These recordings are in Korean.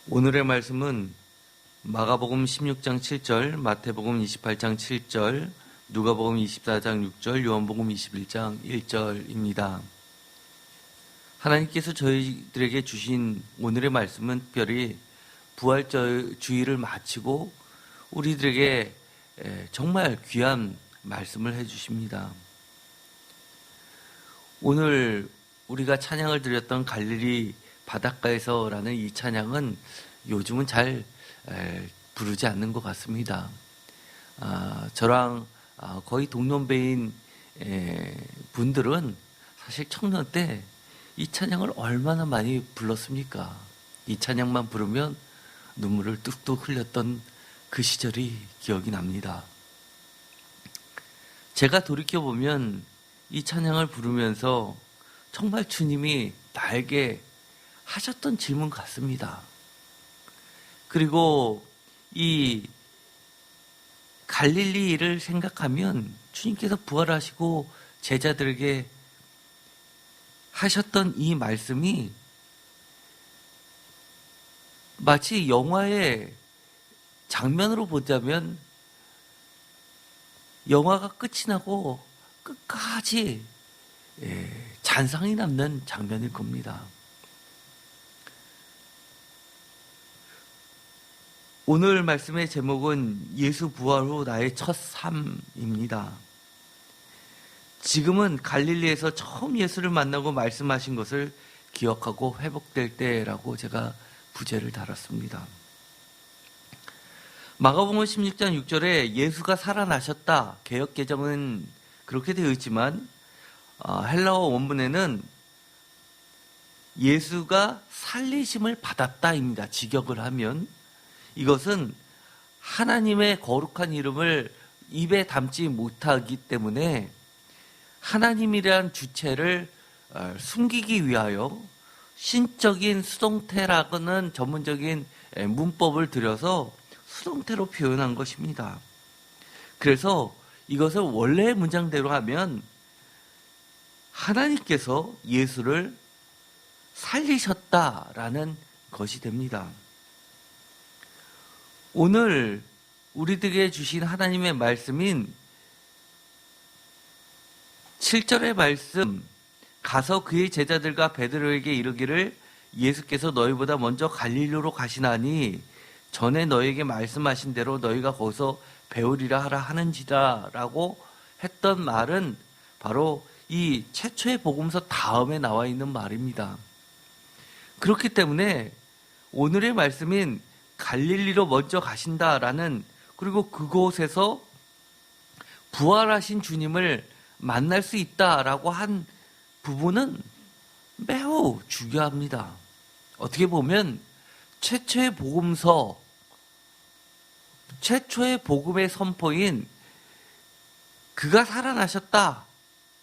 오늘의 말씀은 마가복음 16장 7절, 마태복음 28장 7절, 누가복음 24장 6절, 요한복음 21장 1절입니다. 하나님께서 저희들에게 주신 오늘의 말씀은 특별히 부활주의를 마치고 우리들에게 정말 귀한 말씀을 해주십니다. 오늘 우리가 찬양을 드렸던 갈릴리 바닷가에서라는 이 찬양은 요즘은 잘 부르지 않는 것 같습니다. 저랑 거의 동년배인 분들은 사실 청년 때 이 찬양을 얼마나 많이 불렀습니까? 이 찬양만 부르면 눈물을 뚝뚝 흘렸던 그 시절이 기억이 납니다. 제가 돌이켜보면 이 찬양을 부르면서 정말 주님이 나에게 하셨던 질문 같습니다. 그리고 이 갈릴리를 생각하면 주님께서 부활하시고 제자들에게 하셨던 이 말씀이 마치 영화의 장면으로 보자면 영화가 끝이 나고 끝까지 잔상이 남는 장면일 겁니다. 오늘 말씀의 제목은 예수 부활 후 나의 첫 삶입니다. 지금은 갈릴리에서 처음 예수를 만나고 말씀하신 것을 기억하고 회복될 때라고 제가 부제를 달았습니다. 마가복음 16장 6절에 예수가 살아나셨다. 개역개정은 그렇게 되어 있지만 헬라어 원문에는 예수가 살리심을 받았다입니다. 직역을 하면 이것은 하나님의 거룩한 이름을 입에 담지 못하기 때문에 하나님이란 주체를 숨기기 위하여 신적인 수동태라고는 전문적인 문법을 들여서 수동태로 표현한 것입니다. 그래서 이것을 원래의 문장대로 하면 하나님께서 예수를 살리셨다라는 것이 됩니다. 오늘 우리들에게 주신 하나님의 말씀인 7절의 말씀, 가서 그의 제자들과 베드로에게 이르기를 예수께서 너희보다 먼저 갈릴리로 가시나니 전에 너희에게 말씀하신 대로 너희가 거기서 배우리라 하라 하는지라 라고 했던 말은 바로 이 최초의 복음서 다음에 나와 있는 말입니다. 그렇기 때문에 오늘의 말씀인 갈릴리로 먼저 가신다라는, 그리고 그곳에서 부활하신 주님을 만날 수 있다라고 한 부분은 매우 중요합니다. 어떻게 보면 최초의 복음서, 최초의 복음의 선포인 그가 살아나셨다,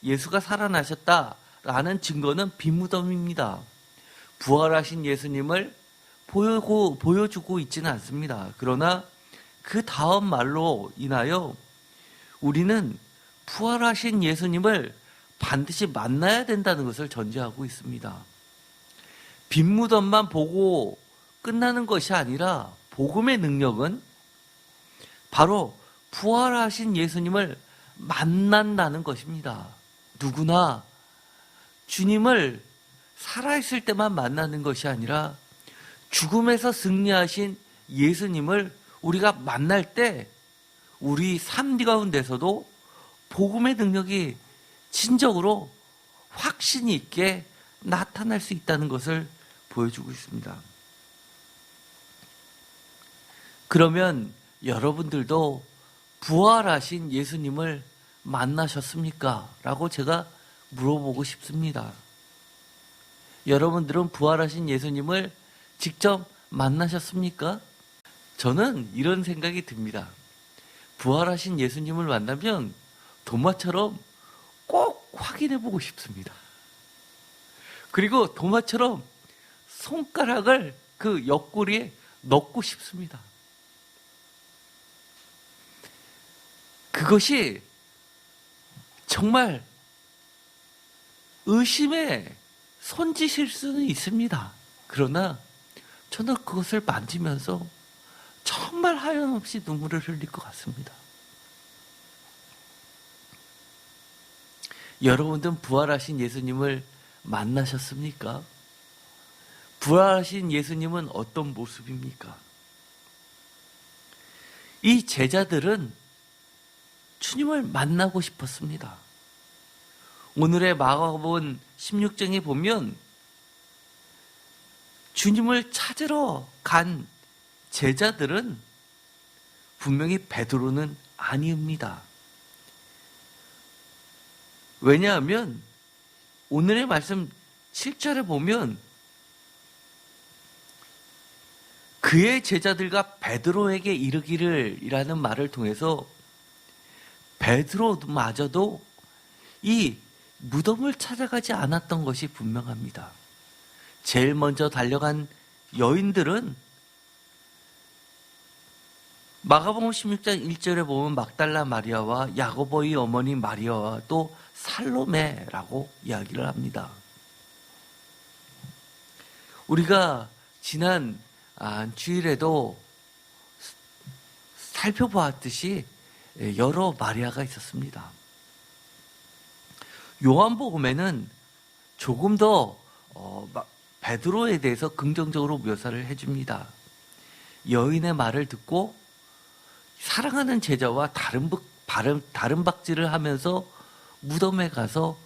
예수가 살아나셨다라는 증거는 빈무덤입니다. 부활하신 예수님을 보여주고 있지는 않습니다. 그러나 그 다음 말로 인하여 우리는 부활하신 예수님을 반드시 만나야 된다는 것을 전제하고 있습니다. 빈무덤만 보고 끝나는 것이 아니라 복음의 능력은 바로 부활하신 예수님을 만난다는 것입니다. 누구나 주님을 살아있을 때만 만나는 것이 아니라 죽음에서 승리하신 예수님을 우리가 만날 때 우리 삶 가운데서도 복음의 능력이 진정으로 확신이 있게 나타날 수 있다는 것을 보여주고 있습니다. 그러면 여러분들도 부활하신 예수님을 만나셨습니까? 라고 제가 물어보고 싶습니다. 여러분들은 부활하신 예수님을 직접 만나셨습니까? 저는 이런 생각이 듭니다. 부활하신 예수님을 만나면 도마처럼 꼭 확인해보고 싶습니다. 그리고 도마처럼 손가락을 그 옆구리에 넣고 싶습니다. 그것이 정말 의심의 손짓일 수는 있습니다. 그러나 저는 그것을 만지면서 정말 하염없이 눈물을 흘릴 것 같습니다. 여러분들은 부활하신 예수님을 만나셨습니까? 부활하신 예수님은 어떤 모습입니까? 이 제자들은 주님을 만나고 싶었습니다. 오늘의 마가복음 16장에 보면 주님을 찾으러 간 제자들은 분명히 베드로는 아닙니다. 왜냐하면 오늘의 말씀 7절에 보면 그의 제자들과 베드로에게 이르기를 이라는 말을 통해서 베드로마저도 이 무덤을 찾아가지 않았던 것이 분명합니다. 제일 먼저 달려간 여인들은 마가복음 16장 1절에 보면 막달라 마리아와 야고보의 어머니 마리아와 또 살로메라고 이야기를 합니다. 우리가 지난 주일에도 살펴보았듯이 여러 마리아가 있었습니다. 요한복음에는 조금 더 베드로에 대해서 긍정적으로 묘사를 해줍니다. 여인의 말을 듣고 사랑하는 제자와 다른 박질을 하면서 무덤에 가서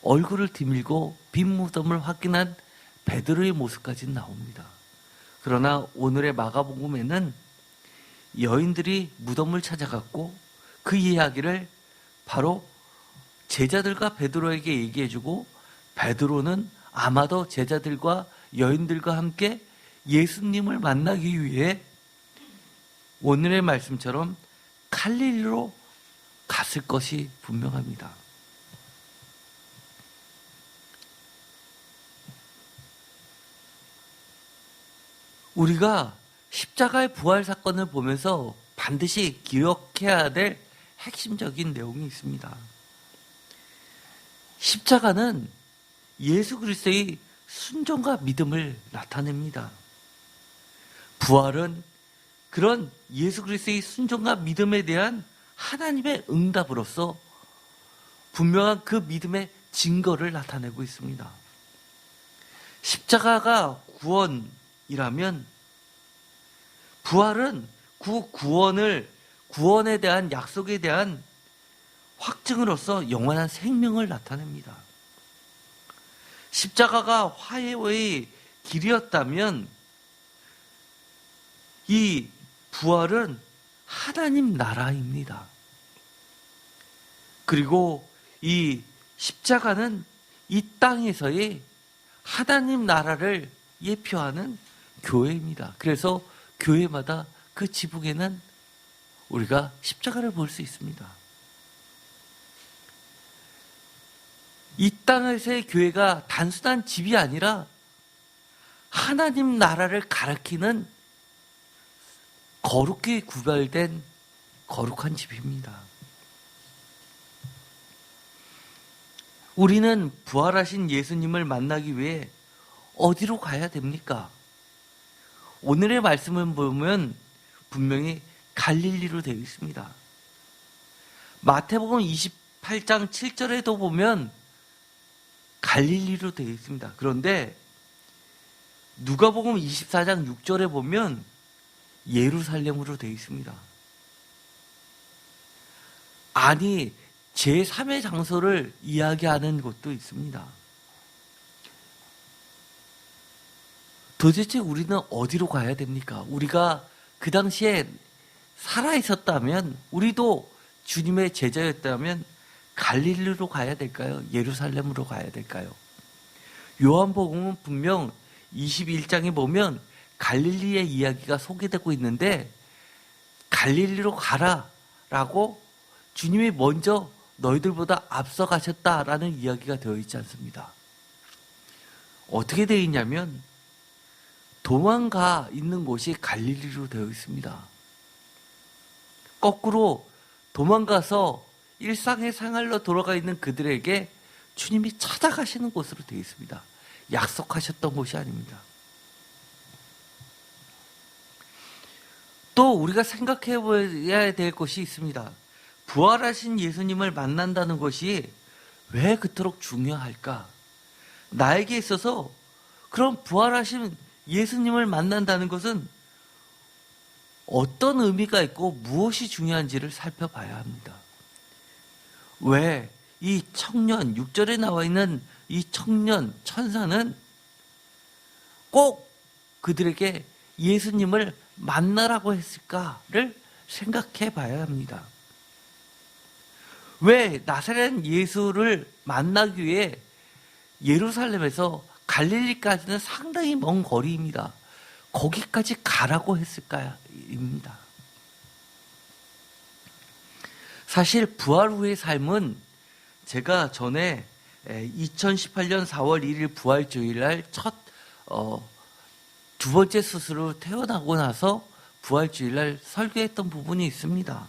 얼굴을 디밀고 빈 무덤을 확인한 베드로의 모습까지 나옵니다. 그러나 오늘의 마가복음에는 여인들이 무덤을 찾아갔고 그 이야기를 바로 제자들과 베드로에게 얘기해주고 베드로는 아마도 제자들과 여인들과 함께 예수님을 만나기 위해 오늘의 말씀처럼 갈릴리로 갔을 것이 분명합니다. 우리가 십자가의 부활 사건을 보면서 반드시 기억해야 될 핵심적인 내용이 있습니다. 십자가는 예수 그리스도의 순종과 믿음을 나타냅니다. 부활은 그런 예수 그리스도의 순종과 믿음에 대한 하나님의 응답으로서 분명한 그 믿음의 증거를 나타내고 있습니다. 십자가가 구원이라면 부활은 그 구원에 대한 약속에 대한 확증으로서 영원한 생명을 나타냅니다. 십자가가 화해의 길이었다면 이 부활은 하나님 나라입니다. 그리고 이 십자가는 이 땅에서의 하나님 나라를 예표하는 교회입니다. 그래서 교회마다 그 지붕에는 우리가 십자가를 볼 수 있습니다. 이 땅에서의 교회가 단순한 집이 아니라 하나님 나라를 가리키는 거룩히 구별된 거룩한 집입니다. 우리는 부활하신 예수님을 만나기 위해 어디로 가야 됩니까? 오늘의 말씀을 보면 분명히 갈릴리로 되어 있습니다. 마태복음 28장 7절에도 보면 갈릴리로 되어 있습니다. 그런데 누가복음 24장 6절에 보면 예루살렘으로 되어 있습니다. 아니, 제3의 장소를 이야기하는 곳도 있습니다. 도대체 우리는 어디로 가야 됩니까? 우리가 그 당시에 살아있었다면, 우리도 주님의 제자였다면 갈릴리로 가야 될까요? 예루살렘으로 가야 될까요? 요한복음은 분명 21장에 보면 갈릴리의 이야기가 소개되고 있는데 갈릴리로 가라라고 주님이 먼저 너희들보다 앞서 가셨다라는 이야기가 되어 있지 않습니다. 어떻게 되어 있냐면 도망가 있는 곳이 갈릴리로 되어 있습니다. 거꾸로 도망가서 일상의 생활로 돌아가 있는 그들에게 주님이 찾아가시는 곳으로 되어 있습니다. 약속하셨던 곳이 아닙니다. 또 우리가 생각해 봐야 될 것이 있습니다. 부활하신 예수님을 만난다는 것이 왜 그토록 중요할까? 나에게 있어서 그런 부활하신 예수님을 만난다는 것은 어떤 의미가 있고 무엇이 중요한지를 살펴봐야 합니다. 왜 이 청년, 6절에 나와 있는 이 청년, 천사는 꼭 그들에게 예수님을 만나라고 했을까를 생각해 봐야 합니다. 왜 나사렛 예수를 만나기 위해 예루살렘에서 갈릴리까지는 상당히 먼 거리입니다. 거기까지 가라고 했을까입니다. 사실 부활 후의 삶은 제가 전에 2018년 4월 1일 부활주일날 두 번째 수술로 태어나고 나서 부활주일날 설교했던 부분이 있습니다.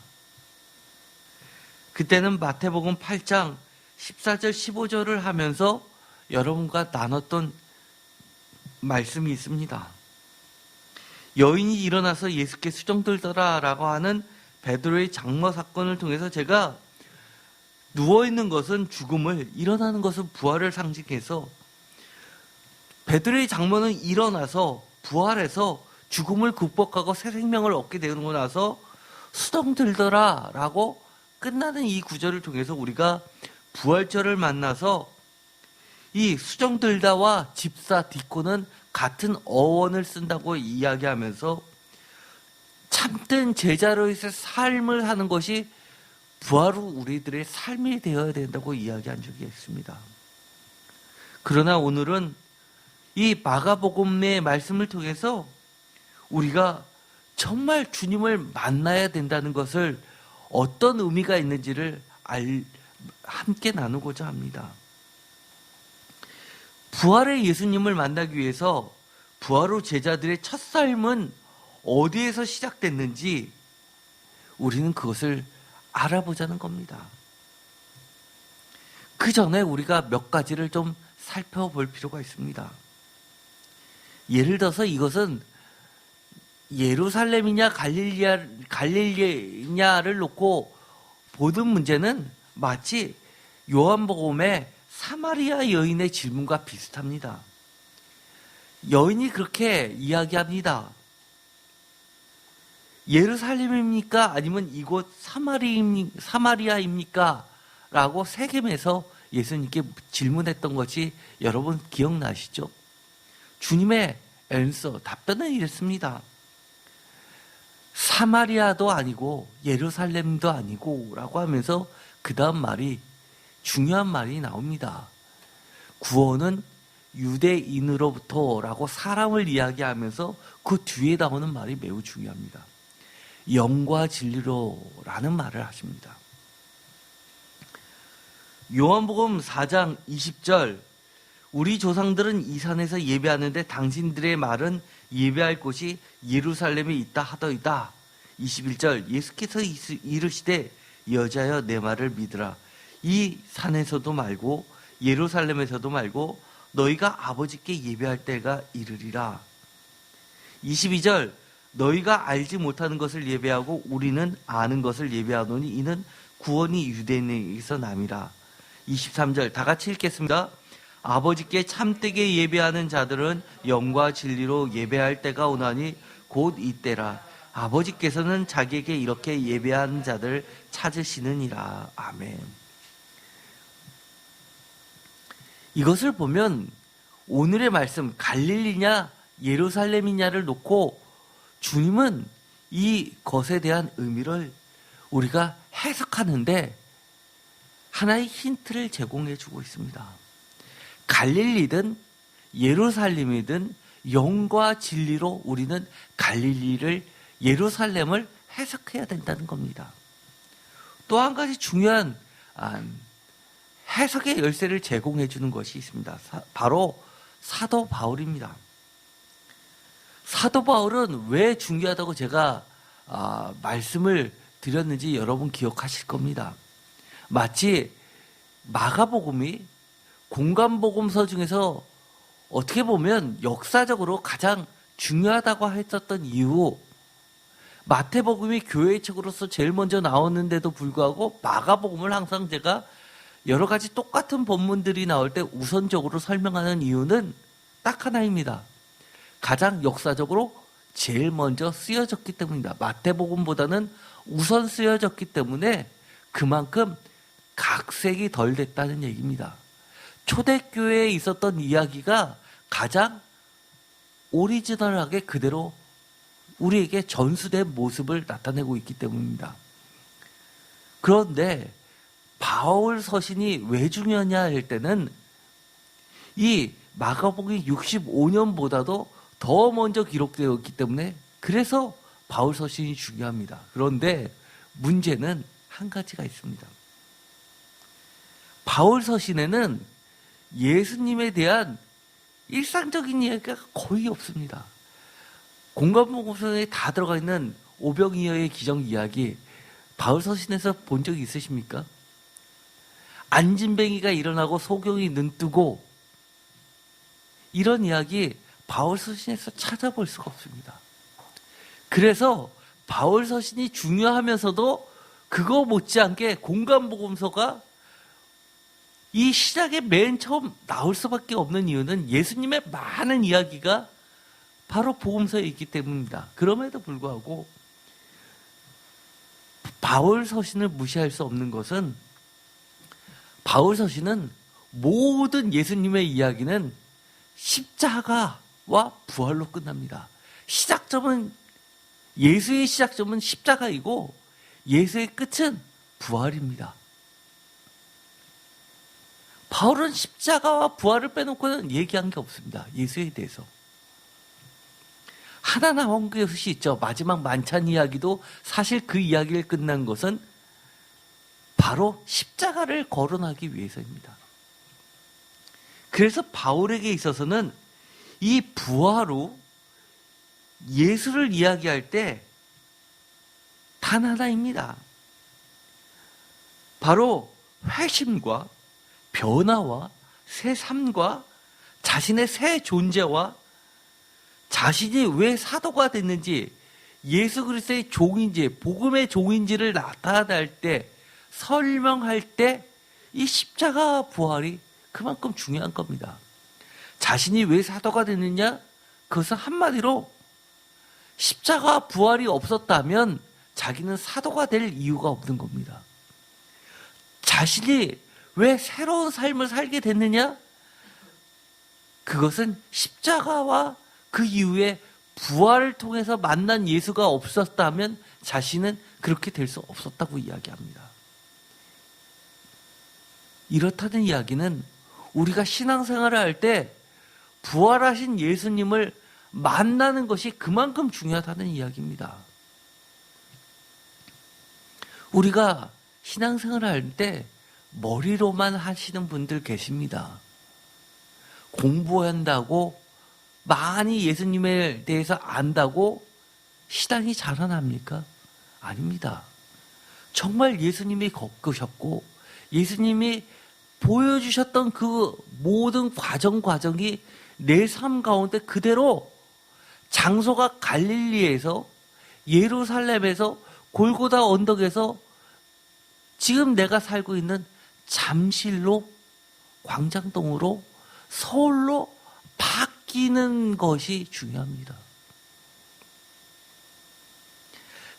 그때는 마태복음 8장 14절 15절을 하면서 여러분과 나눴던 말씀이 있습니다. 여인이 일어나서 예수께 수종들더라라고 하는 베드로의 장모 사건을 통해서 제가 누워있는 것은 죽음을, 일어나는 것은 부활을 상징해서 베드로의 장모는 일어나서 부활해서 죽음을 극복하고 새 생명을 얻게 되고 나서 수종들더라 라고 끝나는 이 구절을 통해서 우리가 부활절을 만나서 이 수종들다와 집사 디코는 같은 어원을 쓴다고 이야기하면서 참된 제자로의 삶을 하는 것이 부활 후 우리들의 삶이 되어야 된다고 이야기한 적이 있습니다. 그러나 오늘은 이 마가복음의 말씀을 통해서 우리가 정말 주님을 만나야 된다는 것을 어떤 의미가 있는지를 함께 나누고자 합니다. 부활의 예수님을 만나기 위해서 부활 후 제자들의 첫 삶은 어디에서 시작됐는지 우리는 그것을 알아보자는 겁니다. 그 전에 우리가 몇 가지를 좀 살펴볼 필요가 있습니다. 예를 들어서 이것은 예루살렘이냐 갈릴리냐를 놓고 보는 문제는 마치 요한복음의 사마리아 여인의 질문과 비슷합니다. 여인이 그렇게 이야기합니다. 예루살렘입니까? 아니면 이곳 사마리아입니까? 라고 세겜에서 예수님께 질문했던 것이 여러분 기억나시죠? 주님의 답변은 이랬습니다. 사마리아도 아니고 예루살렘도 아니고 라고 하면서 그 다음 말이 중요한 말이 나옵니다. 구원은 유대인으로부터 라고 사람을 이야기하면서 그 뒤에 나오는 말이 매우 중요합니다. 영과 진리로 라는 말을 하십니다. 요한복음 4장 20절 우리 조상들은 이 산에서 예배하는데 당신들의 말은 예배할 곳이 예루살렘에 있다 하더이다. 21절 예수께서 이르시되 여자여 내 말을 믿으라. 이 산에서도 말고 예루살렘에서도 말고 너희가 아버지께 예배할 때가 이르리라. 22절 너희가 알지 못하는 것을 예배하고 우리는 아는 것을 예배하노니 이는 구원이 유대인에게서 남이라. 23절 다 같이 읽겠습니다. 아버지께 참되게 예배하는 자들은 영과 진리로 예배할 때가 오나니 곧 이때라. 아버지께서는 자기에게 이렇게 예배하는 자들 찾으시느니라. 아멘. 이것을 보면 오늘의 말씀 갈릴리냐 예루살렘이냐를 놓고 주님은 이 것에 대한 의미를 우리가 해석하는데 하나의 힌트를 제공해 주고 있습니다. 갈릴리든 예루살렘이든 영과 진리로 우리는 갈릴리를 예루살렘을 해석해야 된다는 겁니다. 또 한 가지 중요한 해석의 열쇠를 제공해 주는 것이 있습니다. 바로 사도 바울입니다. 사도 바울은 왜 중요하다고 제가 말씀을 드렸는지 여러분 기억하실 겁니다. 마치 마가복음이 공간복음서 중에서 어떻게 보면 역사적으로 가장 중요하다고 했었던 이유, 마태복음이 교회의 책으로서 제일 먼저 나왔는데도 불구하고 마가복음을 항상 제가 여러 가지 똑같은 본문들이 나올 때 우선적으로 설명하는 이유는 딱 하나입니다. 가장 역사적으로 제일 먼저 쓰여졌기 때문입니다. 마태복음보다는 우선 쓰여졌기 때문에 그만큼 각색이 덜 됐다는 얘기입니다. 초대교회에 있었던 이야기가 가장 오리지널하게 그대로 우리에게 전수된 모습을 나타내고 있기 때문입니다. 그런데 바울 서신이 왜 중요하냐 할 때는 이 마가복음이 65년보다도 더 먼저 기록되어 있기 때문에 그래서 바울 서신이 중요합니다. 그런데 문제는 한 가지가 있습니다. 바울 서신에는 예수님에 대한 일상적인 이야기가 거의 없습니다. 공관복음서에 다 들어가 있는 오병이어의 기적 이야기 바울 서신에서 본 적이 있으십니까? 안진뱅이가 일어나고 소경이 눈뜨고 이런 이야기 바울 서신에서 찾아볼 수가 없습니다. 그래서 바울 서신이 중요하면서도 그거 못지않게 공관복음서가 이 시작에 맨 처음 나올 수밖에 없는 이유는 예수님의 많은 이야기가 바로 복음서에 있기 때문입니다. 그럼에도 불구하고 바울 서신을 무시할 수 없는 것은 바울 서신은 모든 예수님의 이야기는 십자가와 부활로 끝납니다. 예수의 시작점은 십자가이고 예수의 끝은 부활입니다. 바울은 십자가와 부활을 빼놓고는 얘기한 게 없습니다. 예수에 대해서. 하나 나온 것이 있죠. 마지막 만찬 이야기도 사실 그 이야기를 끝난 것은 바로 십자가를 거론하기 위해서입니다. 그래서 바울에게 있어서는 이 부활로 예수를 이야기할 때 단 하나입니다. 바로 회심과 변화와 새 삶과 자신의 새 존재와 자신이 왜 사도가 됐는지 예수 그리스도의 종인지 복음의 종인지를 나타낼 때 설명할 때 이 십자가 부활이 그만큼 중요한 겁니다. 자신이 왜 사도가 됐느냐? 그것은 한마디로 십자가 부활이 없었다면 자기는 사도가 될 이유가 없는 겁니다. 자신이 왜 새로운 삶을 살게 됐느냐? 그것은 십자가와 그 이후에 부활을 통해서 만난 예수가 없었다면 자신은 그렇게 될 수 없었다고 이야기합니다. 이렇다는 이야기는 우리가 신앙생활을 할 때 부활하신 예수님을 만나는 것이 그만큼 중요하다는 이야기입니다. 우리가 신앙생활을 할 때 머리로만 하시는 분들 계십니다. 공부한다고 많이 예수님에 대해서 안다고 신앙이 자라납니까? 아닙니다. 정말 예수님이 겪으셨고 예수님이 보여주셨던 그 모든 과정이 내 삶 가운데 그대로 장소가 갈릴리에서 예루살렘에서 골고다 언덕에서 지금 내가 살고 있는 잠실로 광장동으로 서울로 바뀌는 것이 중요합니다.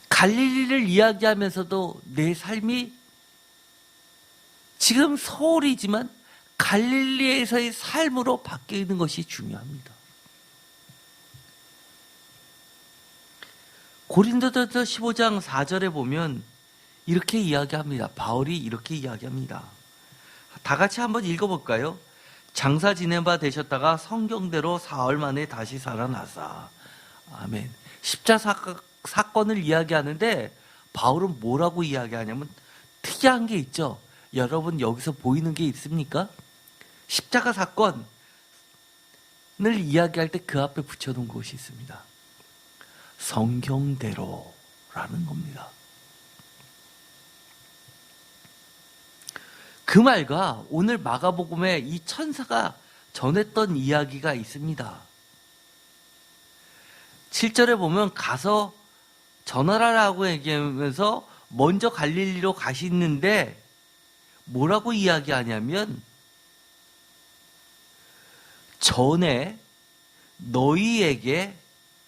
갈릴리를 이야기하면서도 내 삶이 지금 서울이지만 갈릴리에서의 삶으로 바뀌는 것이 중요합니다. 고린도전서 15장 4절에 보면 이렇게 이야기합니다. 바울이 이렇게 이야기합니다. 다 같이 한번 읽어볼까요? 장사 지낸 바 되셨다가 성경대로 사흘 만에 다시 살아나사. 아멘. 십자가 사건을 이야기하는데 바울은 뭐라고 이야기하냐면 특이한 게 있죠. 여러분 여기서 보이는 게 있습니까? 십자가 사건을 이야기할 때 그 앞에 붙여놓은 것이 있습니다. 성경대로라는 겁니다. 그 말과 오늘 마가복음에 이 천사가 전했던 이야기가 있습니다. 7절에 보면 가서 전하라라고 얘기하면서 먼저 갈릴리로 가시는데 뭐라고 이야기하냐면 전에 너희에게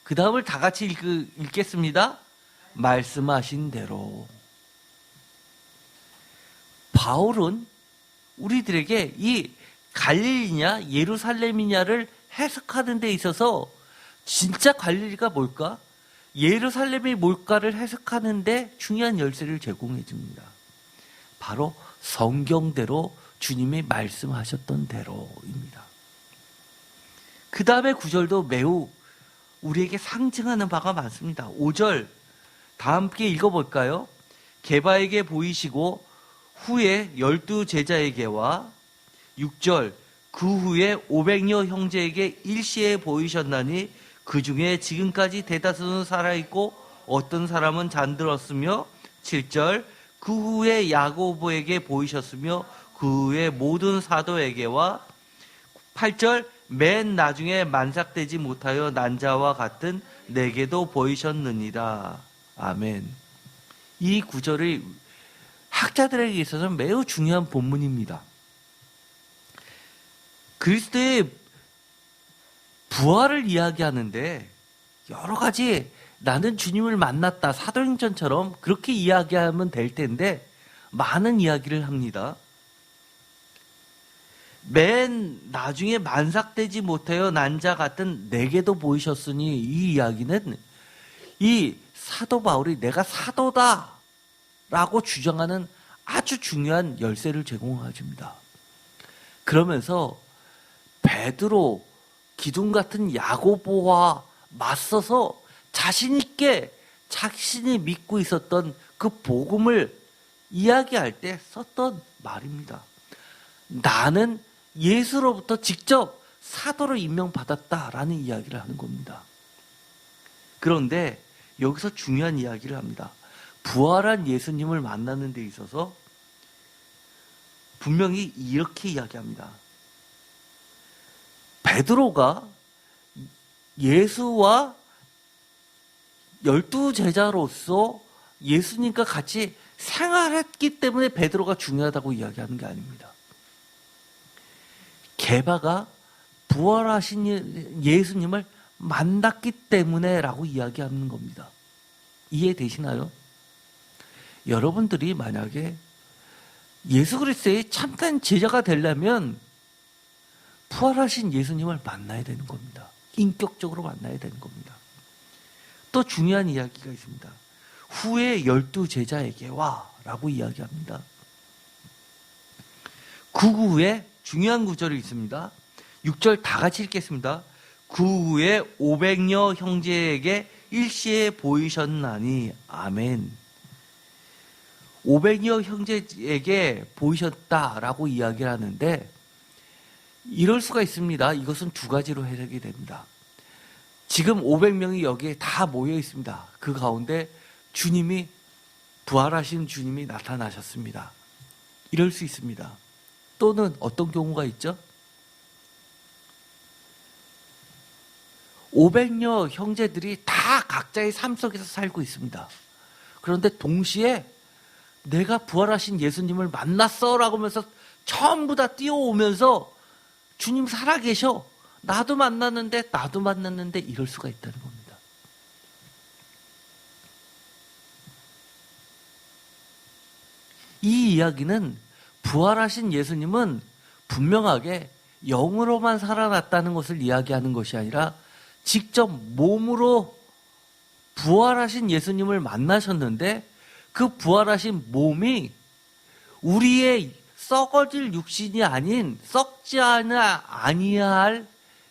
그 다음을 다 같이 읽겠습니다. 말씀하신 대로. 바울은 우리들에게 이 갈릴리냐 예루살렘이냐를 해석하는 데 있어서 진짜 갈릴리가 뭘까? 예루살렘이 뭘까를 해석하는 데 중요한 열쇠를 제공해 줍니다. 바로 성경대로 주님이 말씀하셨던 대로입니다. 그 다음에 9절도 매우 우리에게 상징하는 바가 많습니다. 5절 다 함께 읽어볼까요? 게바에게 보이시고 후에 12 제자에게와 6절 그 후에 500여 형제에게 일시에 보이셨나니 그 중에 지금까지 대다수는 살아있고 어떤 사람은 잠들었으며 7절 그 후에 야고보에게 보이셨으며 그 후에 모든 사도에게와 8절 맨 나중에 만삭되지 못하여 난 자와 같은 내게도 보이셨느니라. 아멘. 이 구절이 학자들에게 있어서는 매우 중요한 본문입니다. 그리스도의 부활을 이야기하는데 여러 가지 나는 주님을 만났다 사도행전처럼 그렇게 이야기하면 될 텐데 많은 이야기를 합니다. 맨 나중에 만삭되지 못하여 난 자 같은 내게도 보이셨으니 이 이야기는 이 사도 바울이 내가 사도다 라고 주장하는 아주 중요한 열쇠를 제공해 줍니다. 그러면서 베드로, 기둥 같은 야고보와 맞서서 자신 있게 자신이 믿고 있었던 그 복음을 이야기할 때 썼던 말입니다. 나는 예수로부터 직접 사도로 임명받았다라는 이야기를 하는 겁니다. 그런데 여기서 중요한 이야기를 합니다. 부활한 예수님을 만나는 데 있어서 분명히 이렇게 이야기합니다. 베드로가 예수와 12 제자로서 예수님과 같이 생활했기 때문에 베드로가 중요하다고 이야기하는 게 아닙니다. 게바가 부활하신 예수님을 만났기 때문에라고 이야기하는 겁니다. 이해되시나요? 여러분들이 만약에 예수 그리스도의 참된 제자가 되려면 부활하신 예수님을 만나야 되는 겁니다. 인격적으로 만나야 되는 겁니다. 또 중요한 이야기가 있습니다. 후에 12 제자에게와 라고 이야기합니다. 그 후에 중요한 구절이 있습니다. 6절 다 같이 읽겠습니다. 그 후에 500여 형제에게 일시에 보이셨나니 아멘. 500여 형제에게 보이셨다라고 이야기를 하는데 이럴 수가 있습니다. 이것은 두 가지로 해석이 됩니다. 지금 500명이 여기에 다 모여 있습니다. 그 가운데 주님이 부활하신 주님이 나타나셨습니다. 이럴 수 있습니다. 또는 어떤 경우가 있죠? 500여 형제들이 다 각자의 삶 속에서 살고 있습니다. 그런데 동시에 내가 부활하신 예수님을 만났어 라고 하면서 전부 다 뛰어오면서 주님 살아계셔. 나도 만났는데 이럴 수가 있다는 겁니다. 이 이야기는 부활하신 예수님은 분명하게 영으로만 살아났다는 것을 이야기하는 것이 아니라 직접 몸으로 부활하신 예수님을 만나셨는데 그 부활하신 몸이 우리의 썩어질 육신이 아닌 썩지 아니해야 할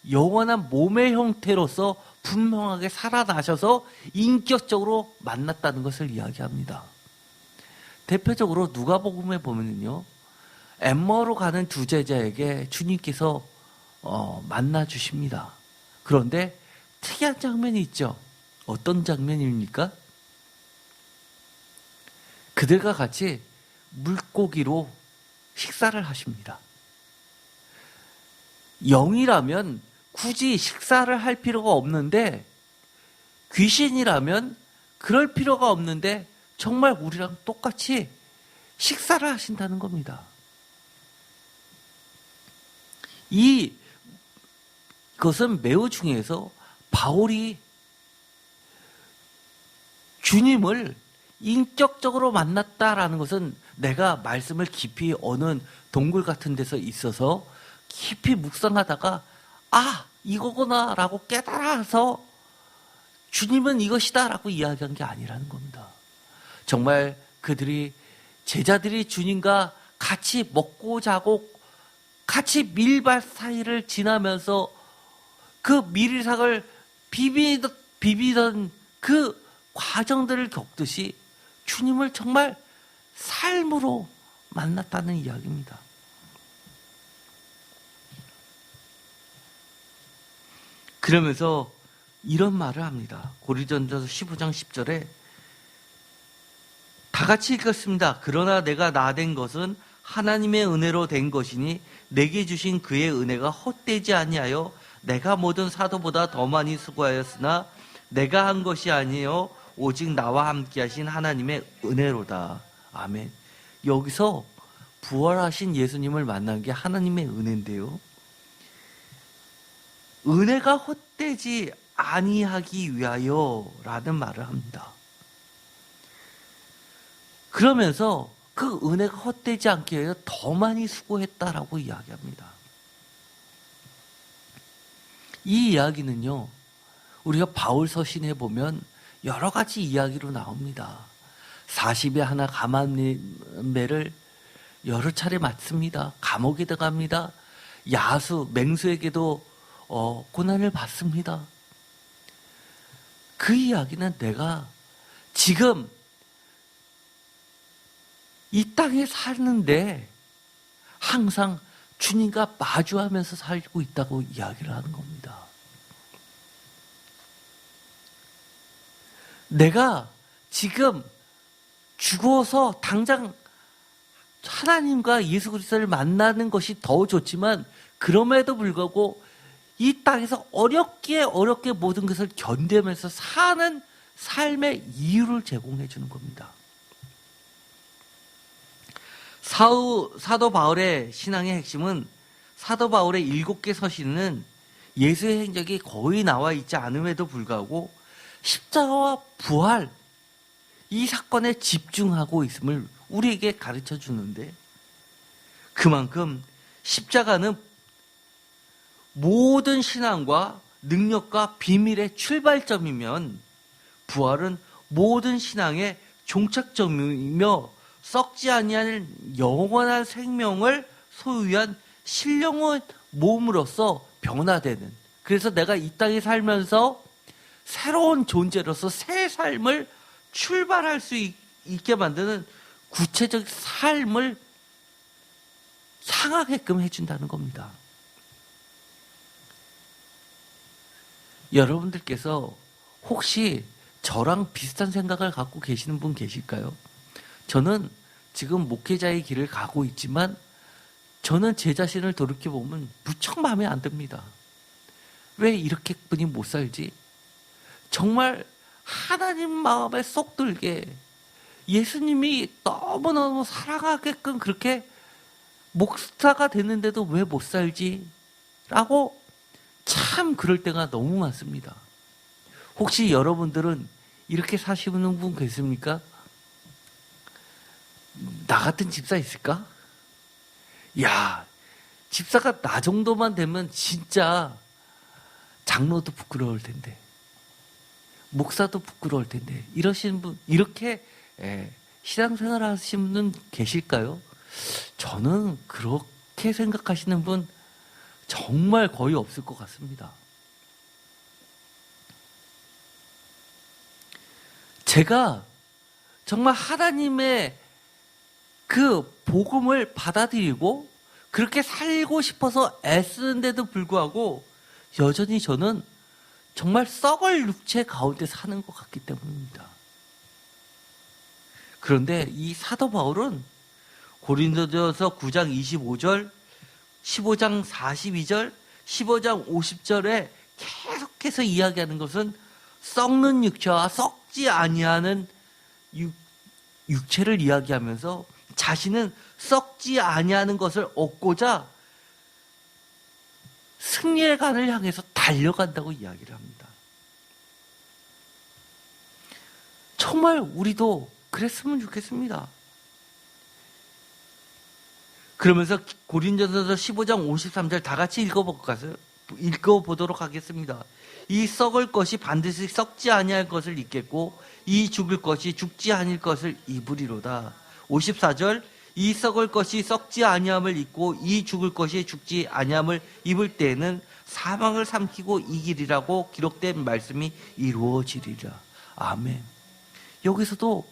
영원한 몸의 형태로서 분명하게 살아나셔서 인격적으로 만났다는 것을 이야기합니다. 대표적으로 누가복음에 보면요, 엠마오로 가는 두 제자에게 주님께서 만나 주십니다. 그런데 특이한 장면이 있죠. 어떤 장면입니까? 그들과 같이 물고기로 식사를 하십니다. 영이라면 굳이 식사를 할 필요가 없는데 귀신이라면 그럴 필요가 없는데 정말 우리랑 똑같이 식사를 하신다는 겁니다. 이것은 매우 중요해서 바울이 주님을 인격적으로 만났다라는 것은 내가 말씀을 깊이 어느 동굴 같은 데서 있어서 깊이 묵상하다가 이거구나 라고 깨달아서 주님은 이것이다 라고 이야기한 게 아니라는 겁니다. 정말 제자들이 주님과 같이 먹고 자고 같이 밀밭 사이를 지나면서 그 밀이삭을 비비던 그 과정들을 겪듯이 주님을 정말 삶으로 만났다는 이야기입니다. 그러면서 이런 말을 합니다. 고린도전서 15장 10절에 다 같이 읽겠습니다. 그러나 내가 나된 것은 하나님의 은혜로 된 것이니 내게 주신 그의 은혜가 헛되지 아니하여 내가 모든 사도보다 더 많이 수고하였으나 내가 한 것이 아니요 오직 나와 함께 하신 하나님의 은혜로다. 아멘. 여기서 부활하신 예수님을 만난 게 하나님의 은혜인데요. 은혜가 헛되지 아니하기 위하여 라는 말을 합니다. 그러면서 그 은혜가 헛되지 않기 위해서 더 많이 수고했다라고 이야기합니다. 이 이야기는요, 우리가 바울 서신에 보면 여러 가지 이야기로 나옵니다. 40에 하나 가만매를 여러 차례 맞습니다. 감옥에 들어갑니다. 맹수에게도 고난을 받습니다. 그 이야기는 내가 지금 이 땅에 사는데 항상 주님과 마주하면서 살고 있다고 이야기를 하는 겁니다. 내가 지금 죽어서 당장 하나님과 예수 그리스도를 만나는 것이 더 좋지만 그럼에도 불구하고 이 땅에서 어렵게 모든 것을 견디면서 사는 삶의 이유를 제공해 주는 겁니다. 사도 바울의 신앙의 핵심은 사도 바울의 7개 서신은 예수의 행적이 거의 나와 있지 않음에도 불구하고 십자가와 부활 이 사건에 집중하고 있음을 우리에게 가르쳐 주는데 그만큼 십자가는 모든 신앙과 능력과 비밀의 출발점이면 부활은 모든 신앙의 종착점이며 썩지 아니하는 영원한 생명을 소유한 신령한 몸으로서 변화되는, 그래서 내가 이 땅에 살면서 새로운 존재로서 새 삶을 출발할 수 있게 만드는 구체적 삶을 향하게끔 해준다는 겁니다. 여러분들께서 혹시 저랑 비슷한 생각을 갖고 계시는 분 계실까요? 저는 지금 목회자의 길을 가고 있지만 저는 제 자신을 돌이켜보면 무척 마음에 안 듭니다. 왜 이렇게 뿐이 못 살지? 정말 하나님 마음에 쏙 들게 예수님이 너무너무 사랑하게끔 그렇게 목사가 됐는데도 왜 못 살지? 라고 참 그럴 때가 너무 많습니다. 혹시 여러분들은 이렇게 사시는 분 계십니까? 나 같은 집사 있을까? 야, 집사가 나 정도만 되면 진짜 장로도 부끄러울 텐데, 목사도 부끄러울 텐데, 이러시는 분, 이렇게 신앙생활 하시는 분 계실까요? 저는 그렇게 생각하시는 분 정말 거의 없을 것 같습니다. 제가 정말 하나님의 그 복음을 받아들이고 그렇게 살고 싶어서 애쓰는데도 불구하고 여전히 저는 정말 썩을 육체 가운데 사는 것 같기 때문입니다. 그런데 이 사도 바울은 고린도전서 9장 25절, 15장 42절, 15장 50절에 계속해서 이야기하는 것은 썩는 육체와 썩지 썩지 아니하는 육체를 이야기하면서 자신은 썩지 아니하는 것을 얻고자 승리의 간을 향해서 달려간다고 이야기를 합니다. 정말 우리도 그랬으면 좋겠습니다. 그러면서 고린도전서 15장 53절 다 같이 읽어보도록 하겠습니다. 이 썩을 것이 반드시 썩지 아니할 것을 입겠고 이 죽을 것이 죽지 아닐 것을 입으리로다. 54절 이 썩을 것이 썩지 아니함을 입고 이 죽을 것이 죽지 아니함을 입을 때에는 사망을 삼키고 이기리라고 기록된 말씀이 이루어지리라. 아멘. 여기서도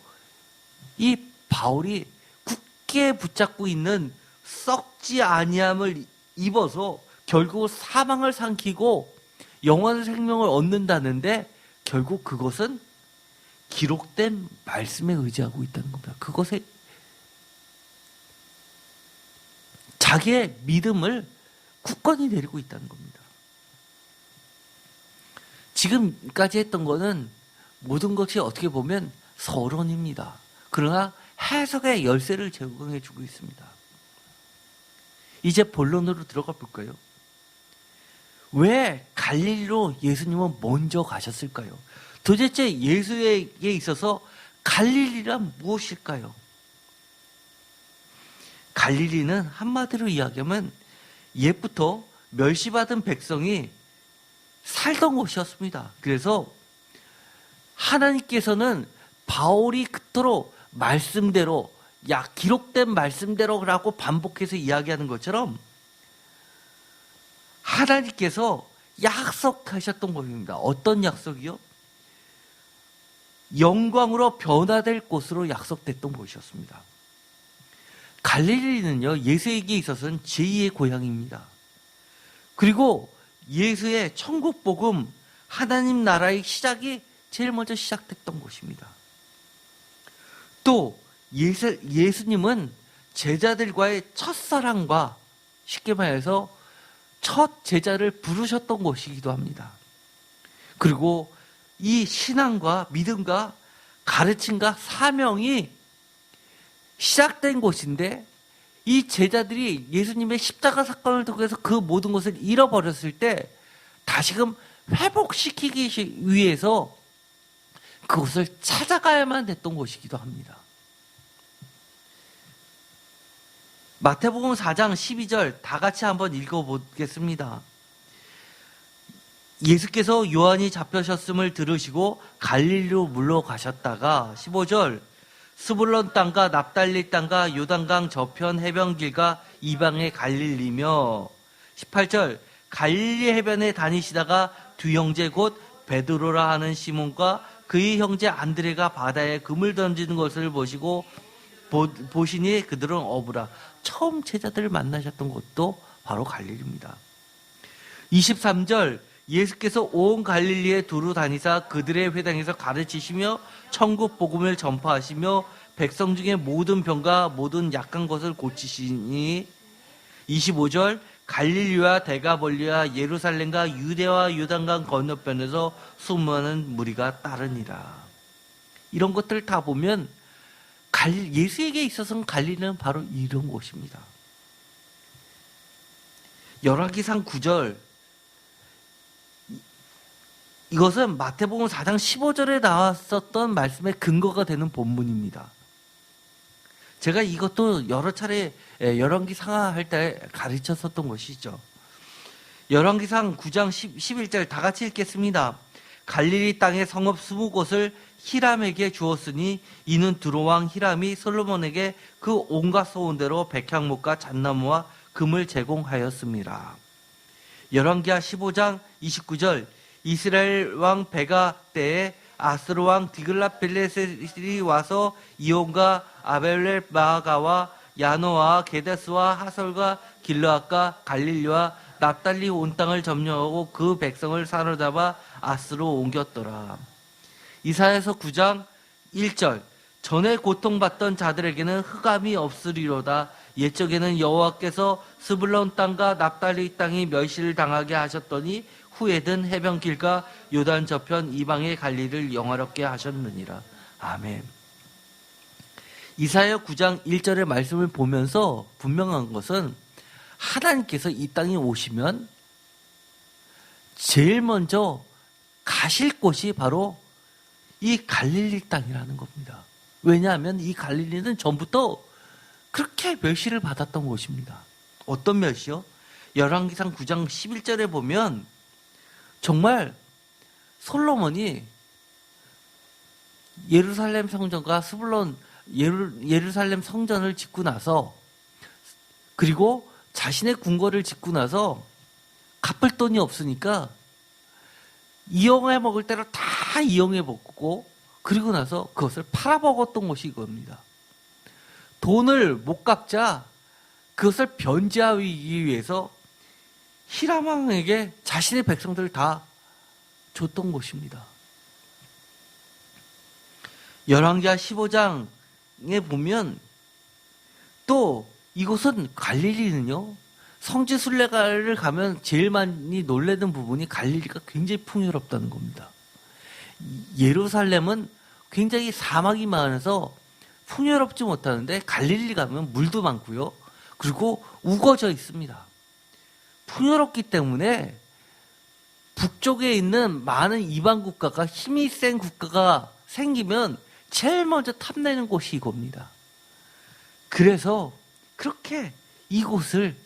이 바울이 굳게 붙잡고 있는 썩지 아니함을 입어서 결국 사망을 삼키고 영원한 생명을 얻는다는데 결국 그것은 기록된 말씀에 의지하고 있다는 겁니다. 그것에 자기의 믿음을 굳건히 내리고 있다는 겁니다. 지금까지 했던 거는 모든 것이 어떻게 보면 서론입니다. 그러나 해석의 열쇠를 제공해 주고 있습니다. 이제 본론으로 들어가 볼까요? 왜 갈릴리로 예수님은 먼저 가셨을까요? 도대체 예수에게 있어서 갈릴리란 무엇일까요? 갈릴리는 한마디로 이야기하면 옛부터 멸시받은 백성이 살던 곳이었습니다. 그래서 하나님께서는 바울이 그토록 말씀대로 기록된 말씀대로라고 반복해서 이야기하는 것처럼 하나님께서 약속하셨던 것입니다. 어떤 약속이요? 영광으로 변화될 곳으로 약속됐던 곳이었습니다. 갈릴리는요, 예수에게 있어서는 제2의 고향입니다. 그리고 예수의 천국 복음, 하나님 나라의 시작이 제일 먼저 시작됐던 곳입니다. 또 예수님은 제자들과의 첫사랑과 쉽게 말해서 첫 제자를 부르셨던 곳이기도 합니다. 그리고 이 신앙과 믿음과 가르침과 사명이 시작된 곳인데 이 제자들이 예수님의 십자가 사건을 통해서 그 모든 것을 잃어버렸을 때 다시금 회복시키기 위해서 그곳을 찾아가야만 됐던 곳이기도 합니다. 마태복음 4장 12절 다 같이 한번 읽어보겠습니다. 예수께서 요한이 잡혀셨음을 들으시고 갈릴리로 물러가셨다가 15절 스불론 땅과 납달리 땅과 요단강 저편 해변길과 이방의 갈릴리며 18절 갈릴리 해변에 다니시다가 두 형제 곧 베드로라 하는 시몬과 그의 형제 안드레가 바다에 금을 던지는 것을 보시니 그들은 어부라. 처음 제자들을 만나셨던 곳도 바로 갈릴리입니다. 23절 예수께서 온 갈릴리에 두루 다니사 그들의 회당에서 가르치시며 천국 복음을 전파하시며 백성 중에 모든 병과 모든 약한 것을 고치시니 25절 갈릴리와 데가볼리와 예루살렘과 유대와 요단강 건너편에서 수많은 무리가 따르니라. 이런 것들을 다 보면 예수에게 있어서는 갈릴리는 바로 이런 곳입니다. 열왕기상 9절 이것은 마태복음 4장 15절에 나왔었던 말씀의 근거가 되는 본문입니다. 제가 이것도 여러 차례 열왕기 상하할 때 가르쳤었던 것이죠. 열왕기상 9장 11절 다 같이 읽겠습니다. 갈릴리 땅의 성읍 20곳을 히람에게 주었으니 이는 두로왕 히람이 솔로몬에게 그 온갖 소원대로 백향목과 잣나무와 금을 제공하였습니다. 열왕기하 15장 29절 이스라엘 왕 베가 때에 아스로 왕 디글랏빌레셀이 와서 이온과 아벨레 마가와 야노와 게데스와 하솔과 길르앗과 갈릴리와 납달리 온 땅을 점령하고 그 백성을 사로잡아 아스로 옮겼더라. 이사야서 9장 1절 전에 고통받던 자들에게는 흑암이 없으리로다. 옛적에는 여호와께서 스불론 땅과 납달리 땅이 멸시를 당하게 하셨더니 후에든 해변길과 요단 저편 이방의 갈릴리를 영화롭게 하셨느니라. 아멘. 이사야 9장 1절의 말씀을 보면서 분명한 것은 하나님께서 이 땅에 오시면 제일 먼저 가실 곳이 바로 이 갈릴리 땅이라는 겁니다. 왜냐하면 이 갈릴리는 전부터 그렇게 멸시를 받았던 곳입니다. 어떤 멸시요? 열왕기상 9장 11절에 보면 정말 솔로몬이 예루살렘 성전과 스불론 예루살렘 성전을 짓고 나서, 그리고 자신의 궁궐을 짓고 나서 갚을 돈이 없으니까 이용해 먹을 대로 다 이용해 먹고, 그리고 나서 그것을 팔아먹었던 것이 이겁니다. 돈을 못 갚자 그것을 변제하기 위해서 히람 왕에게 자신의 백성들을 다 줬던 것입니다. 열왕기하 15장에 보면 또 이곳은 갈릴리는요, 성지 순례가를 가면 제일 많이 놀라는 부분이 갈릴리가 굉장히 풍요롭다는 겁니다. 예루살렘은 굉장히 사막이 많아서 풍요롭지 못하는데 갈릴리 가면 물도 많고요. 그리고 우거져 있습니다. 풍요롭기 때문에 북쪽에 있는 많은 이방 국가가, 힘이 센 국가가 생기면 제일 먼저 탐내는 곳이 이겁니다. 그래서 그렇게 이곳을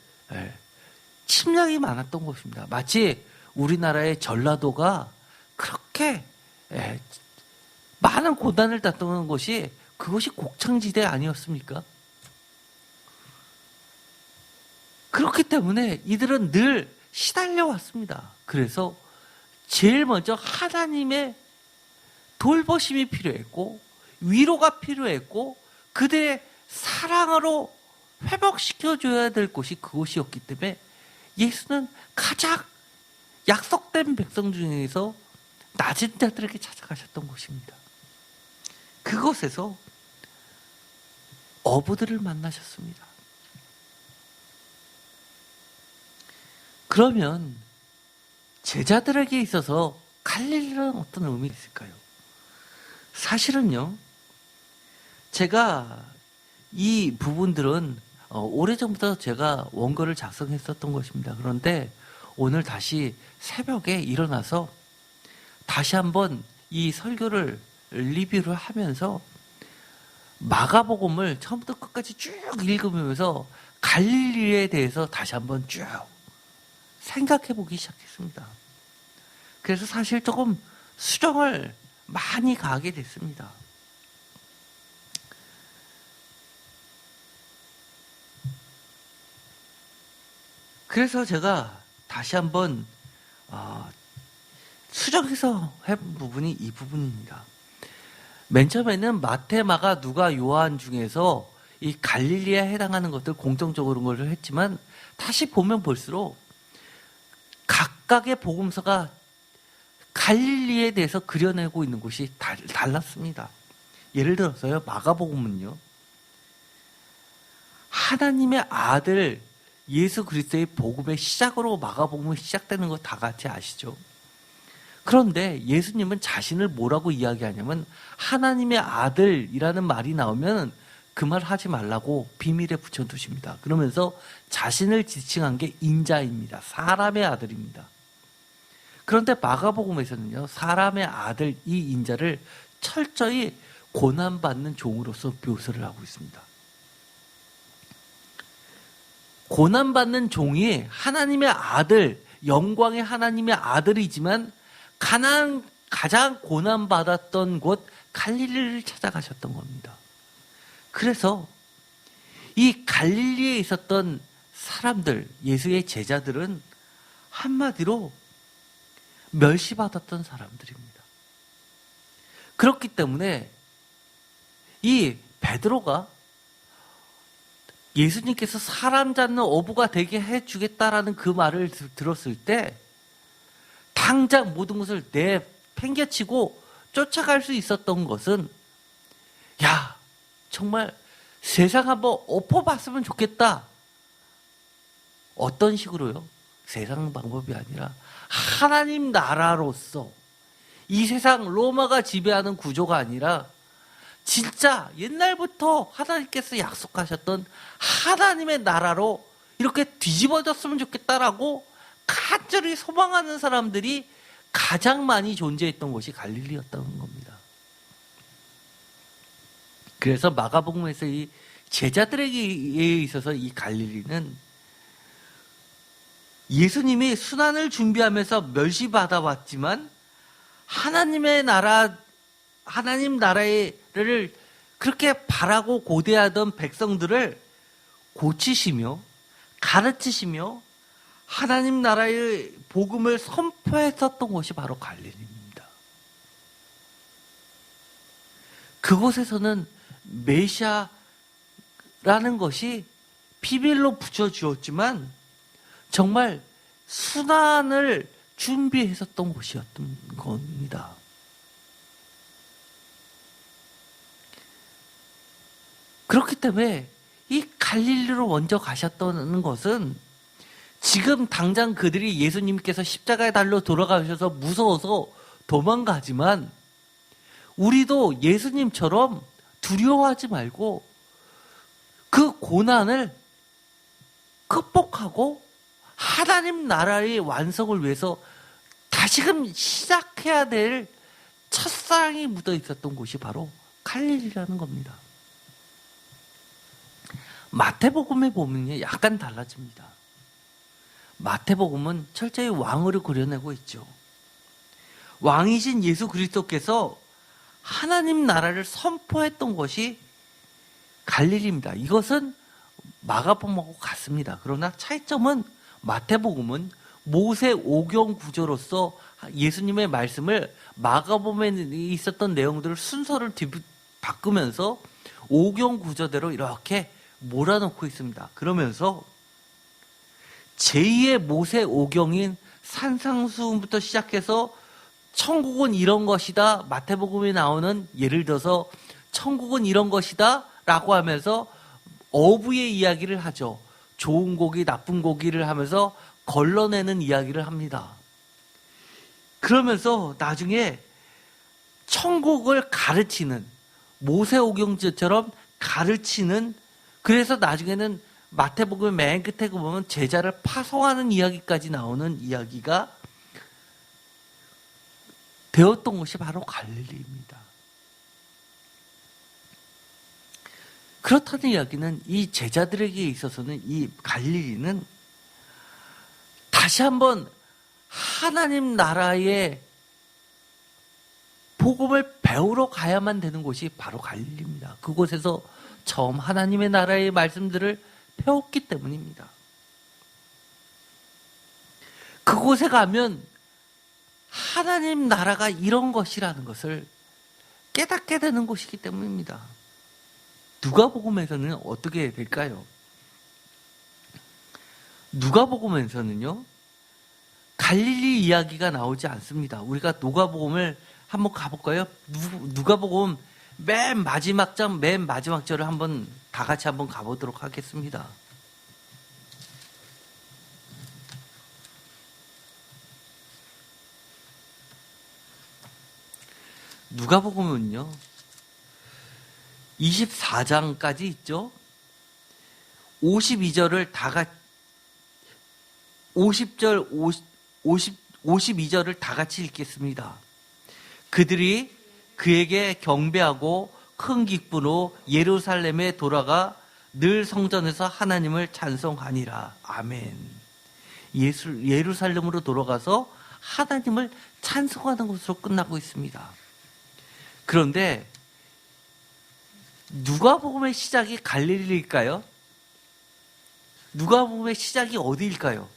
침략이 많았던 곳입니다. 마치 우리나라의 전라도가 그렇게 많은 고난을 당했던 곳이, 그것이 곡창지대 아니었습니까? 그렇기 때문에 이들은 늘 시달려 왔습니다. 그래서 제일 먼저 하나님의 돌보심이 필요했고, 위로가 필요했고, 그들의 사랑으로 회복시켜줘야 될 곳이 그곳이었기 때문에 예수는 가장 약속된 백성 중에서 낮은 자들에게 찾아가셨던 곳입니다. 그곳에서 어부들을 만나셨습니다. 그러면 제자들에게 있어서 갈릴리는 어떤 의미가 있을까요? 사실은요, 제가 이 부분들은 오래전부터 제가 원고를 작성했었던 것입니다. 그런데 오늘 다시 새벽에 일어나서 다시 한번 이 설교를 리뷰를 하면서 마가복음을 처음부터 끝까지 쭉 읽으면서 갈릴리에 대해서 다시 한번 쭉 생각해 보기 시작했습니다. 그래서 사실 조금 수정을 많이 가게 됐습니다. 그래서 제가 다시 한번 수정해서 해본 부분이 이 부분입니다. 맨 처음에는 마태, 마가, 누가, 요한 중에서 이 갈릴리에 해당하는 것들 공통적으로 걸 했지만, 다시 보면 볼수록 각각의 복음서가 갈릴리에 대해서 그려내고 있는 곳이 달랐습니다. 예를 들어서요, 마가복음은요, 하나님의 아들 예수 그리스도의 복음의 시작으로 마가복음이 시작되는 거 다 같이 아시죠? 그런데 예수님은 자신을 뭐라고 이야기하냐면, 하나님의 아들이라는 말이 나오면 그 말 하지 말라고 비밀에 붙여두십니다. 그러면서 자신을 지칭한 게 인자입니다. 사람의 아들입니다. 그런데 마가복음에서는요, 사람의 아들, 이 인자를 철저히 고난받는 종으로서 묘사를 하고 있습니다. 고난받는 종이 하나님의 아들, 영광의 하나님의 아들이지만 가장 고난받았던 곳 갈릴리를 찾아가셨던 겁니다. 그래서 이 갈릴리에 있었던 사람들, 예수의 제자들은 한마디로 멸시받았던 사람들입니다. 그렇기 때문에 이 베드로가 예수님께서 사람 잡는 어부가 되게 해주겠다라는 그 말을 들었을 때 당장 모든 것을 내팽개치고 쫓아갈 수 있었던 것은, 야, 정말 세상 한번 엎어봤으면 좋겠다. 어떤 식으로요? 세상 방법이 아니라 하나님 나라로서 이 세상 로마가 지배하는 구조가 아니라 진짜 옛날부터 하나님께서 약속하셨던 하나님의 나라로 이렇게 뒤집어졌으면 좋겠다라고 간절히 소망하는 사람들이 가장 많이 존재했던 곳이 갈릴리였다는 겁니다. 그래서 마가복음에서 이 제자들에게 있어서 이 갈릴리는 예수님이 순환을 준비하면서 멸시받아 왔지만 하나님의 나라, 하나님 나라를 그렇게 바라고 고대하던 백성들을 고치시며 가르치시며 하나님 나라의 복음을 선포했었던 곳이 바로 갈릴리입니다. 그곳에서는 메시아라는 것이 비밀로 붙여주었지만 정말 순환을 준비했었던 곳이었던 겁니다. 그렇기 때문에 이 갈릴리로 먼저 가셨다는 것은 지금 당장 그들이 예수님께서 십자가에 달려 돌아가셔서 무서워서 도망가지만 우리도 예수님처럼 두려워하지 말고 그 고난을 극복하고 하나님 나라의 완성을 위해서 다시금 시작해야 될 첫사랑이 묻어 있었던 곳이 바로 갈릴리라는 겁니다. 마태복음에 보면 약간 달라집니다. 마태복음은 철저히 왕으로 그려내고 있죠. 왕이신 예수 그리스도께서 하나님 나라를 선포했던 것이 갈릴리입니다. 이것은 마가복음하고 같습니다. 그러나 차이점은 마태복음은 모세 오경 구조로서 예수님의 말씀을 마가복음에 있었던 내용들을 순서를 바꾸면서 오경 구조대로 이렇게 몰아넣고 있습니다. 그러면서 제2의 모세 오경인 산상수훈부터 시작해서 천국은 이런 것이다. 마태복음에 나오는 예를 들어서 천국은 이런 것이다 라고 하면서 어부의 이야기를 하죠. 좋은 고기, 나쁜 고기를 하면서 걸러내는 이야기를 합니다. 그러면서 나중에 천국을 가르치는 모세오경처럼 가르치는 그래서 나중에는 마태복음 맨 끝에 보면 제자를 파송하는 이야기까지 나오는 이야기가 되었던 것이 바로 갈릴리입니다. 그렇다는 이야기는 이 제자들에게 있어서는 이 갈릴리는 다시 한번 하나님 나라의 복음을 배우러 가야만 되는 곳이 바로 갈릴리입니다. 그곳에서 처음 하나님의 나라의 말씀들을 배웠기 때문입니다. 그곳에 가면 하나님 나라가 이런 것이라는 것을 깨닫게 되는 곳이기 때문입니다. 누가복음에서는 어떻게 될까요? 누가복음에서는요, 갈릴리 이야기가 나오지 않습니다. 우리가 누가복음을 한번 가볼까요? 누가복음 맨 마지막 장, 맨 마지막 절을 한번 다 같이 한번 가보도록 하겠습니다. 누가복음은요, 24장까지 있죠. 52절을 다 같이 52절을 다 같이 읽겠습니다. 그들이 그에게 경배하고 큰 기쁨으로 예루살렘에 돌아가 늘 성전에서 하나님을 찬송하니라. 아멘. 예루살렘으로 돌아가서 하나님을 찬송하는 것으로 끝나고 있습니다. 그런데 누가복음의 시작이 갈릴리일까요? 누가복음의 시작이 어디일까요?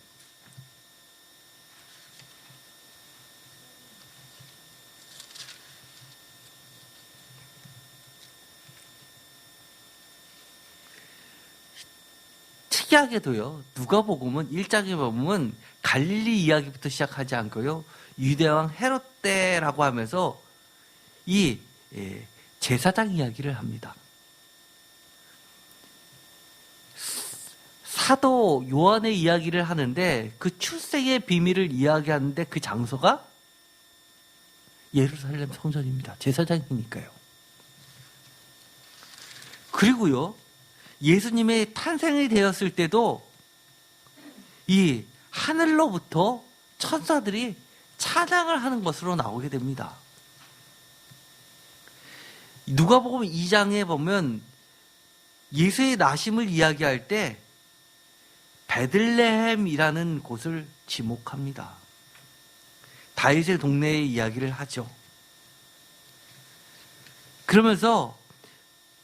특이하게도요, 누가복음은 1장에 보면 갈릴리 이야기부터 시작하지 않고요, 유대왕 헤롯 때라고 하면서 이 제사장 이야기를 합니다. 사도 요한의 이야기를 하는데 그 출생의 비밀을 이야기하는데 그 장소가 예루살렘 성전입니다. 제사장이니까요. 그리고요, 예수님의 탄생이 되었을 때도 이 하늘로부터 천사들이 찬양을 하는 것으로 나오게 됩니다. 누가복음 2장에 보면 예수의 나심을 이야기할 때 베들레헴이라는 곳을 지목합니다. 다윗의 동네의 이야기를 하죠. 그러면서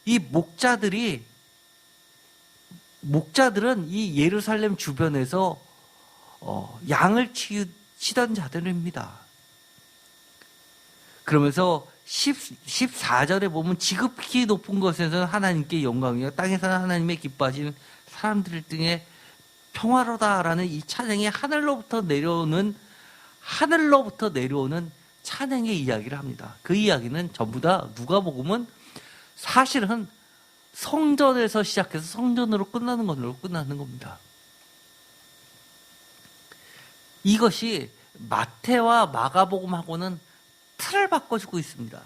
이 목자들은 이 예루살렘 주변에서 양을 치던 자들입니다. 그러면서 14절에 보면 지극히 높은 곳에서는 하나님께 영광이요 땅에서는 하나님의 기뻐하시는 사람들 등의 평화로다라는 이 찬양이 하늘로부터 내려오는 찬양의 이야기를 합니다. 그 이야기는 전부 다 누가복음은 사실은 성전에서 시작해서 성전으로 끝나는 걸로 끝나는 겁니다. 이것이 마태와 마가복음하고는 틀을 바꿔주고 있습니다.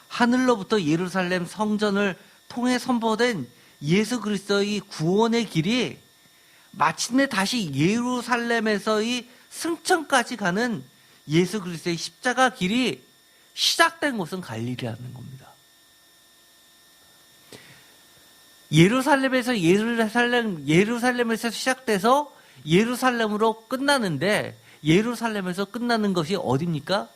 하늘로부터 예루살렘 성전을 통해 선포된 예수 그리스도의 구원의 길이 마침내 다시 예루살렘에서의 승천까지 가는 예수 그리스도의 십자가 길이 시작된 곳은 갈릴리라는 겁니다. 예루살렘에서 시작돼서 예루살렘으로 끝나는데 예루살렘에서 끝나는 것이 어디입니까?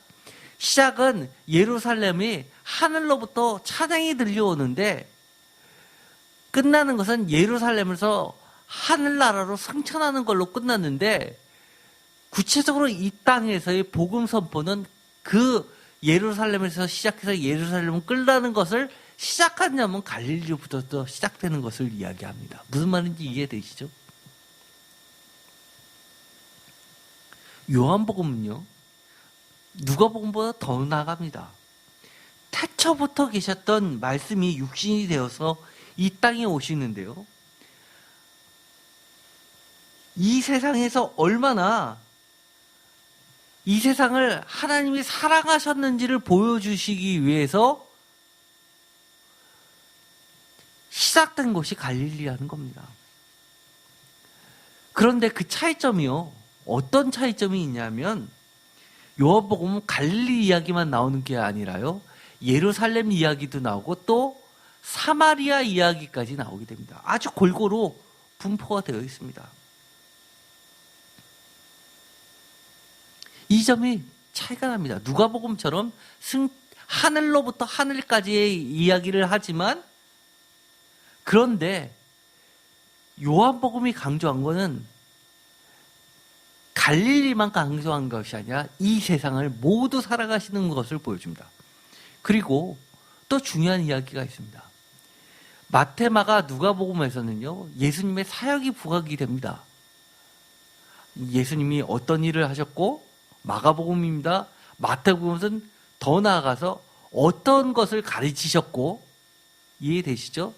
시작은 예루살렘이 하늘로부터 찬양이 들려오는데 끝나는 것은 예루살렘에서 하늘나라로 승천하는 걸로 끝났는데 구체적으로 이 땅에서의 복음 선포는 그 예루살렘에서 시작해서 예루살렘을 끌라는 것을 시작하냐면 갈릴리부터 시작되는 것을 이야기합니다. 무슨 말인지 이해되시죠? 요한복음은요, 누가복음보다 더 나아갑니다. 태초부터 계셨던 말씀이 육신이 되어서 이 땅에 오시는데요. 이 세상에서 얼마나 이 세상을 하나님이 사랑하셨는지를 보여주시기 위해서 시작된 곳이 갈릴리라는 겁니다. 그런데 그 차이점이요, 어떤 차이점이 있냐면 요한복음은 갈릴리 이야기만 나오는 게 아니라요, 예루살렘 이야기도 나오고 또 사마리아 이야기까지 나오게 됩니다. 아주 골고루 분포가 되어 있습니다. 이 점이 차이가 납니다. 누가복음처럼 하늘로부터 하늘까지의 이야기를 하지만, 그런데 요한복음이 강조한 것은 갈릴리만 강조한 것이 아니라 이 세상을 모두 살아가시는 것을 보여줍니다. 그리고 또 중요한 이야기가 있습니다. 마태, 마가, 누가복음에서는요, 예수님의 사역이 부각이 됩니다. 예수님이 어떤 일을 하셨고, 마가복음입니다. 마태복음은 더 나아가서 어떤 것을 가르치셨고, 이해되시죠?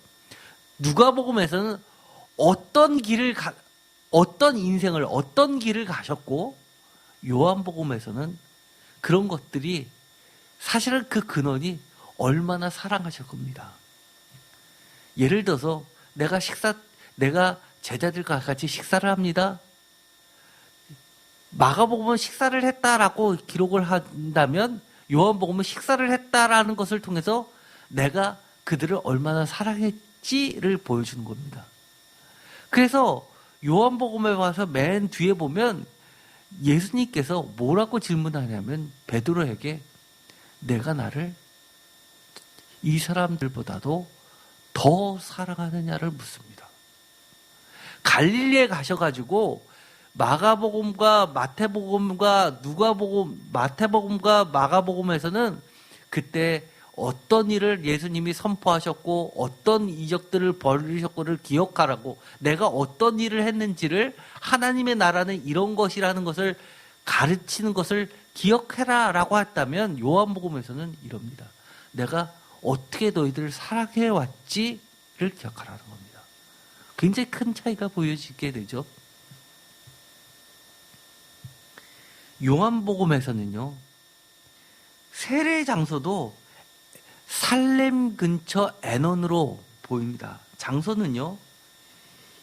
누가복음에서는 어떤 길을 가셨고, 요한복음에서는 그런 것들이 사실은 그 근원이 얼마나 사랑하실 겁니다. 예를 들어서 내가 제자들과 같이 식사를 합니다. 마가복음은 식사를 했다라고 기록을 한다면 요한복음은 식사를 했다라는 것을 통해서 내가 그들을 얼마나 사랑했지를 보여주는 겁니다. 그래서 요한복음에 와서 맨 뒤에 보면 예수님께서 뭐라고 질문하냐면 베드로에게 내가 나를 이 사람들보다도 더 사랑하느냐를 묻습니다. 갈릴리에 가셔가지고 마가복음과 마태복음과 마태복음과 마가복음에서는 그때 어떤 일을 예수님이 선포하셨고 어떤 이적들을 벌이셨고를 기억하라고, 내가 어떤 일을 했는지를, 하나님의 나라는 이런 것이라는 것을 가르치는 것을 기억해라 라고 했다면 요한복음에서는 이럽니다. 내가 어떻게 너희들을 사랑해왔지를 기억하라는 겁니다. 굉장히 큰 차이가 보여지게 되죠. 요한복음에서는요, 세례 장소도 살렘 근처 에논으로 보입니다. 장소는요,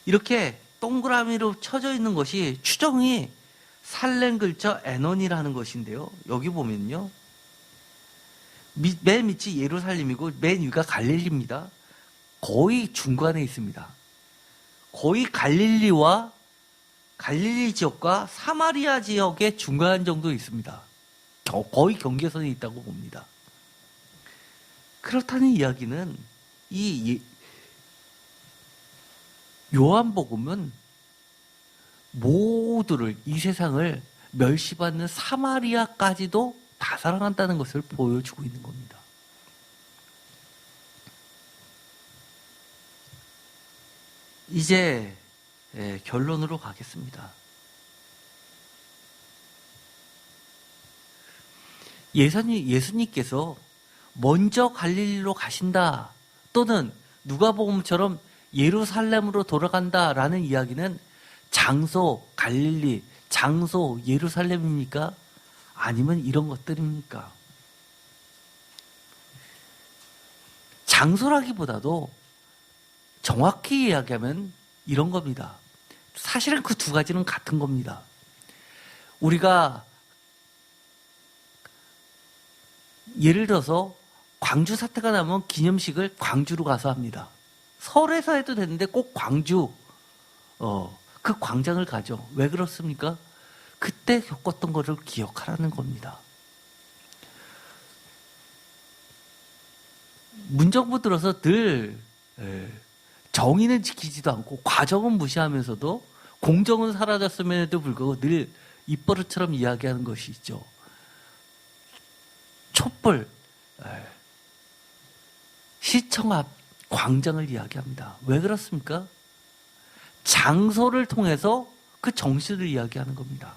이렇게 동그라미로 쳐져 있는 것이 추정이 살렘 근처 에논이라는 것인데요. 여기 보면요, 맨 밑이 예루살렘이고 맨 위가 갈릴리입니다. 거의 중간에 있습니다. 거의 갈릴리 지역과 사마리아 지역의 중간 정도 있습니다. 거의 경계선에 있다고 봅니다. 그렇다는 이야기는 이 요한복음은 모두를, 이 세상을 멸시받는 사마리아까지도 다 사랑한다는 것을 보여주고 있는 겁니다. 이제 결론으로 가겠습니다. 예수님께서 먼저 갈릴리로 가신다, 또는 누가복음처럼 예루살렘으로 돌아간다라는 이야기는 장소 갈릴리, 장소 예루살렘입니까? 아니면 이런 것들입니까? 장소라기보다도 정확히 이야기하면 이런 겁니다. 사실은 그 두 가지는 같은 겁니다. 우리가 예를 들어서 광주 사태가 나면 기념식을 광주로 가서 합니다. 서울에서 해도 되는데 꼭 광주, 그 광장을 가죠. 왜 그렇습니까? 그때 겪었던 것을 기억하라는 겁니다. 문정부 들어서 늘 정의는 지키지도 않고 과정은 무시하면서도 공정은 사라졌음에도 불구하고 늘 입버릇처럼 이야기하는 것이 있죠. 촛불, 시청 앞 광장을 이야기합니다. 왜 그렇습니까? 장소를 통해서 그 정신을 이야기하는 겁니다.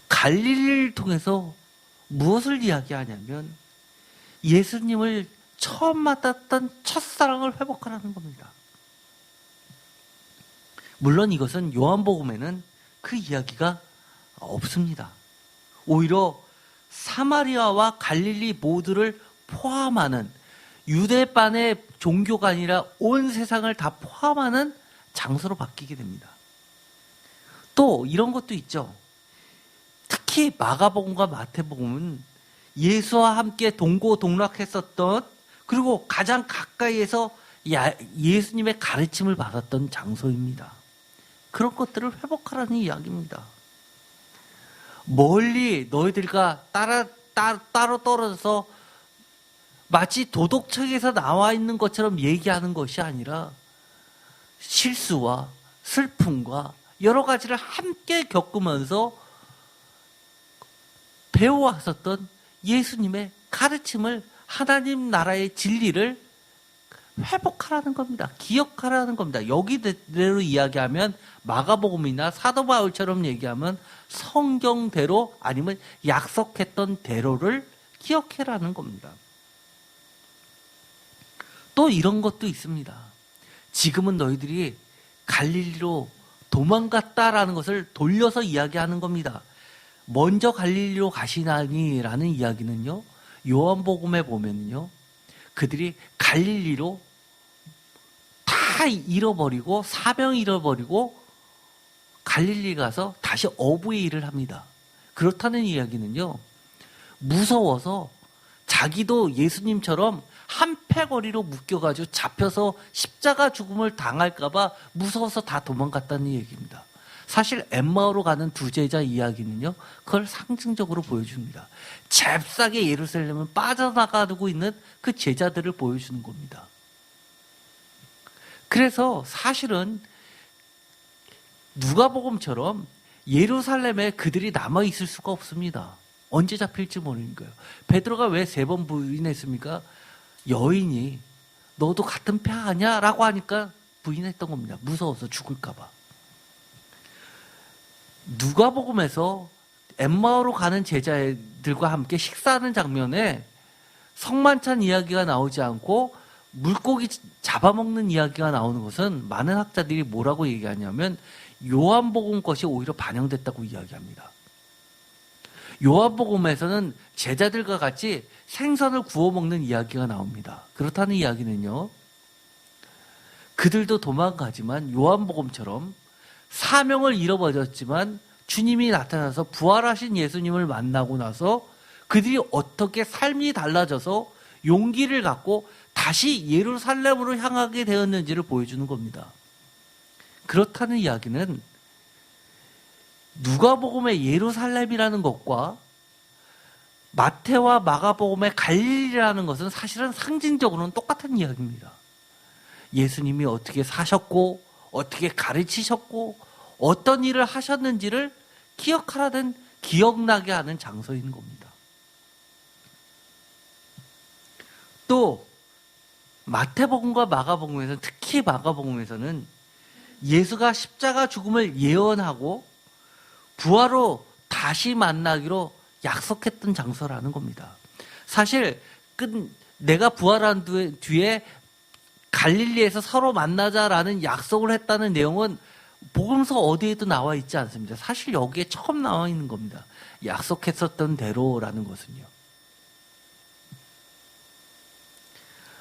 갈릴리를 통해서 무엇을 이야기하냐면 예수님을 처음 만났던 첫사랑을 회복하라는 겁니다. 물론 이것은 요한복음에는 그 이야기가 없습니다. 오히려 사마리아와 갈릴리 모두를 포함하는, 유대반의 종교가 아니라 온 세상을 다 포함하는 장소로 바뀌게 됩니다. 또 이런 것도 있죠. 특히 마가복음과 마태복음은 예수와 함께 동고동락했었던, 그리고 가장 가까이에서 예수님의 가르침을 받았던 장소입니다. 그런 것들을 회복하라는 이야기입니다. 멀리 너희들과 따로 떨어져서 마치 도덕책에서 나와 있는 것처럼 얘기하는 것이 아니라 실수와 슬픔과 여러 가지를 함께 겪으면서 배워왔었던 예수님의 가르침을, 하나님 나라의 진리를 회복하라는 겁니다. 기억하라는 겁니다. 여기대로 이야기하면 마가복음이나 사도 바울처럼 얘기하면 성경대로, 아니면 약속했던 대로를 기억해라는 겁니다. 또 이런 것도 있습니다. 지금은 너희들이 갈릴리로 도망갔다라는 것을 돌려서 이야기하는 겁니다. 먼저 갈릴리로 가시나니라는 이야기는요, 요한복음에 보면요, 그들이 갈릴리로 다 잃어버리고, 사명 잃어버리고 갈릴리 가서 다시 어부의 일을 합니다. 그렇다는 이야기는요, 무서워서 자기도 예수님처럼 한패거리로 묶여가지고 잡혀서 십자가 죽음을 당할까봐 무서워서 다 도망갔다는 얘기입니다. 사실 엠마오로 가는 두 제자 이야기는요, 그걸 상징적으로 보여줍니다. 잽싸게 예루살렘을 빠져나가고 있는 그 제자들을 보여주는 겁니다. 그래서 사실은 누가복음처럼 예루살렘에 그들이 남아있을 수가 없습니다. 언제 잡힐지 모르는 거예요. 베드로가 왜 3번 부인했습니까? 여인이 너도 같은 폐 아냐? 라고 하니까 부인했던 겁니다. 무서워서 죽을까 봐. 누가복음에서 엠마오로 가는 제자들과 함께 식사하는 장면에 성만찬 이야기가 나오지 않고 물고기 잡아먹는 이야기가 나오는 것은 많은 학자들이 뭐라고 얘기하냐면 요한복음 것이 오히려 반영됐다고 이야기합니다. 요한복음에서는 제자들과 같이 생선을 구워 먹는 이야기가 나옵니다. 그렇다는 이야기는요, 그들도 도망가지만 요한복음처럼 사명을 잃어버렸지만 주님이 나타나서 부활하신 예수님을 만나고 나서 그들이 어떻게 삶이 달라져서 용기를 갖고 다시 예루살렘으로 향하게 되었는지를 보여주는 겁니다. 그렇다는 이야기는 누가복음의 예루살렘이라는 것과 마태와 마가복음의 갈릴리라는 것은 사실은 상징적으로는 똑같은 이야기입니다. 예수님이 어떻게 사셨고 어떻게 가르치셨고 어떤 일을 하셨는지를 기억하라는, 기억나게 하는 장소인 겁니다. 또 마태복음과 마가복음에서는, 특히 마가복음에서는 예수가 십자가 죽음을 예언하고 부활로 다시 만나기로 약속했던 장소라는 겁니다. 사실 내가 부활한 뒤에 갈릴리에서 서로 만나자라는 약속을 했다는 내용은 복음서 어디에도 나와 있지 않습니다. 사실 여기에 처음 나와 있는 겁니다. 약속했었던 대로라는 것은요.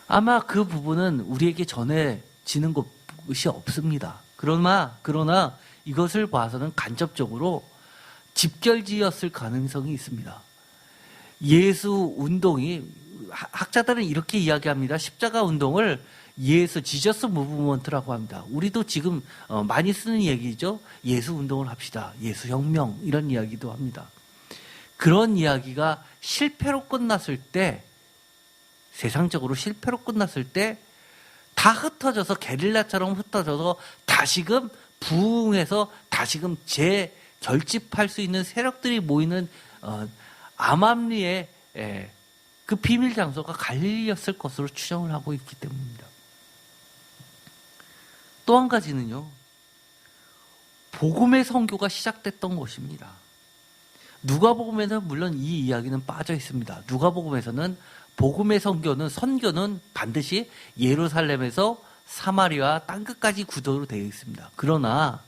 아마 그 부분은 우리에게 전해지는 것이 없습니다. 그러나 이것을 봐서는 간접적으로 집결지였을 가능성이 있습니다. 예수 운동이, 학자들은 이렇게 이야기합니다. 십자가 운동을 지저스 무브먼트라고 합니다. 우리도 지금 많이 쓰는 얘기죠. 예수 운동을 합시다. 예수 혁명, 이런 이야기도 합니다. 그런 이야기가 실패로 끝났을 때, 세상적으로 실패로 끝났을 때 다 흩어져서, 게릴라처럼 흩어져서 다시금 부흥해서 다시금 재결집할 수 있는 세력들이 모이는 암암리의 그 비밀 장소가 갈릴리였을 것으로 추정을 하고 있기 때문입니다. 또 한 가지는요, 복음의 선교가 시작됐던 것입니다. 누가복음에는 물론 이 이야기는 빠져 있습니다. 누가복음에서는 복음의 선교는 반드시 예루살렘에서 사마리아 땅끝까지 구도로 되어 있습니다. 그러나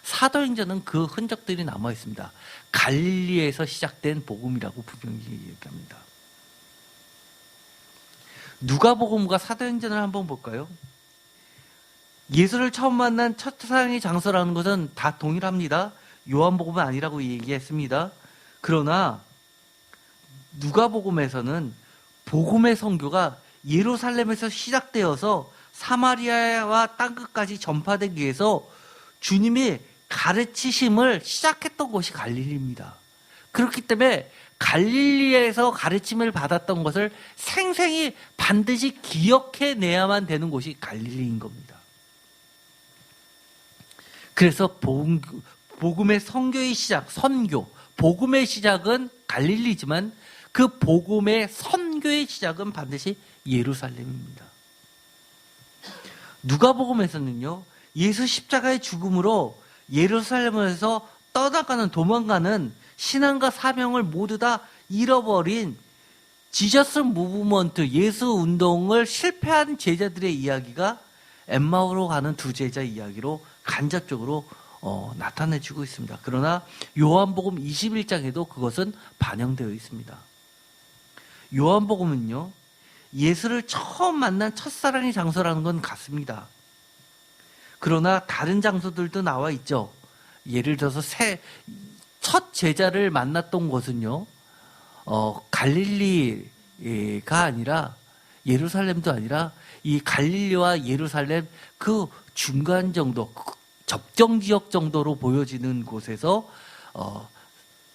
사도행전은 그 흔적들이 남아 있습니다. 갈릴리에서 시작된 복음이라고 분명히 얘기합니다. 누가복음과 사도행전을 한번 볼까요? 예수를 처음 만난 첫사랑의 장소라는 것은 다 동일합니다. 요한복음은 아니라고 얘기했습니다. 그러나 누가복음에서는 복음의 선교가 예루살렘에서 시작되어서 사마리아와 땅끝까지 전파되기 위해서 주님이 가르치심을 시작했던 곳이 갈릴리입니다. 그렇기 때문에 갈릴리에서 가르침을 받았던 것을 생생히 반드시 기억해내야만 되는 곳이 갈릴리인 겁니다. 그래서 복음의 선교의 시작, 복음의 시작은 갈릴리지만 그 복음의 선교의 시작은 반드시 예루살렘입니다. 누가복음에서는요, 예수 십자가의 죽음으로 예루살렘에서 도망가는 신앙과 사명을 모두 다 잃어버린 지저스 무브먼트, 예수 운동을 실패한 제자들의 이야기가 엠마오로 가는 두 제자 이야기로 간접적으로 나타내주고 있습니다. 그러나 요한복음 21장에도 그것은 반영되어 있습니다. 요한복음은요, 예수를 처음 만난 첫사랑의 장소라는 건 같습니다. 그러나 다른 장소들도 나와 있죠. 예를 들어서 첫 제자를 만났던 곳은요, 갈릴리가 아니라, 예루살렘도 아니라 이 갈릴리와 예루살렘 그 중간 정도, 접경 지역 정도로 보여지는 곳에서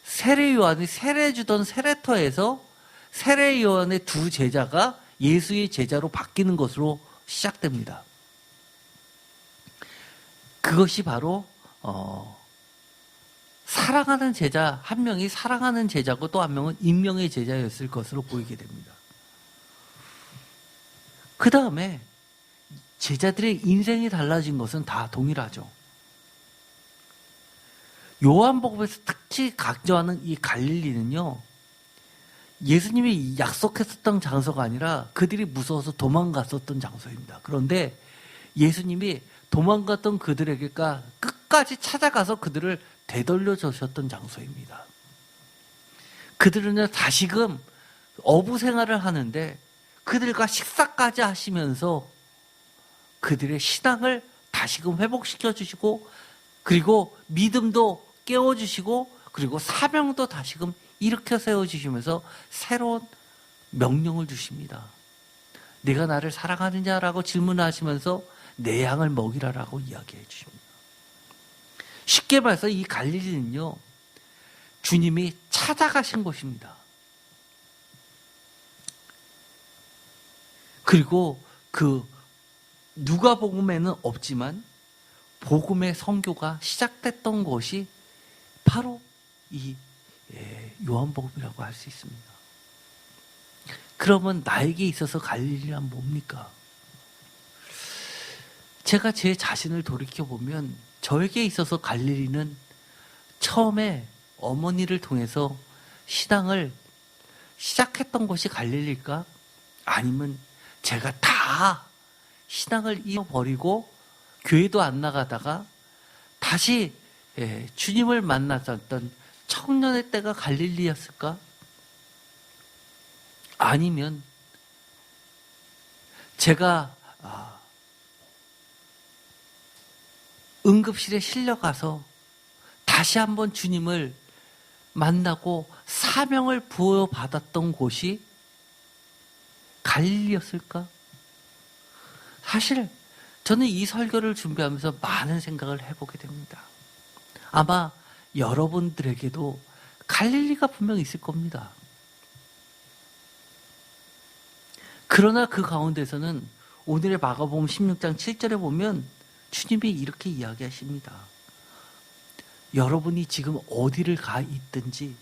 세례 요한이 세례 주던 세례터에서 세례 요한의 두 제자가 예수의 제자로 바뀌는 것으로 시작됩니다. 그것이 바로 사랑하는 제자, 한 명이 사랑하는 제자고 또 한 명은 임명의 제자였을 것으로 보이게 됩니다. 그 다음에 제자들의 인생이 달라진 것은 다 동일하죠. 요한복음에서 특히 강조하는 이 갈릴리는요, 예수님이 약속했었던 장소가 아니라 그들이 무서워서 도망갔었던 장소입니다. 그런데 예수님이 도망갔던 그들에게가 끝까지 찾아가서 그들을 되돌려 주셨던 장소입니다. 그들은 다시금 어부 생활을 하는데 그들과 식사까지 하시면서 그들의 신앙을 다시금 회복시켜 주시고, 그리고 믿음도 깨워주시고, 그리고 사명도 다시금 일으켜 세워주시면서 새로운 명령을 주십니다. 네가 나를 사랑하느냐라고 질문하시면서 내 양을 먹이라라고 이야기해 주십니다. 쉽게 말해서 이 갈릴리는요, 주님이 찾아가신 곳입니다. 그리고 그 누가복음에는 없지만 복음의 선교가 시작됐던 곳이 바로 이 요한복음이라고 할 수 있습니다. 그러면 나에게 있어서 갈릴리란 뭡니까? 제가 제 자신을 돌이켜보면 저에게 있어서 갈릴리는 처음에 어머니를 통해서 신앙을 시작했던 곳이 갈릴리일까? 아니면 제가 다 신앙을 잃어버리고 교회도 안 나가다가 다시 주님을 만났었던 청년의 때가 갈릴리였을까? 아니면 제가 응급실에 실려가서 다시 한번 주님을 만나고 사명을 부여받았던 곳이 갈릴리였을까? 사실 저는 이 설교를 준비하면서 많은 생각을 해보게 됩니다. 아마 여러분들에게도 갈릴리가 분명히 있을 겁니다. 그러나 그 가운데서는 오늘의 마가복음 16장 7절에 보면 주님이 이렇게 이야기하십니다. 여러분이 지금 어디를 가 있든지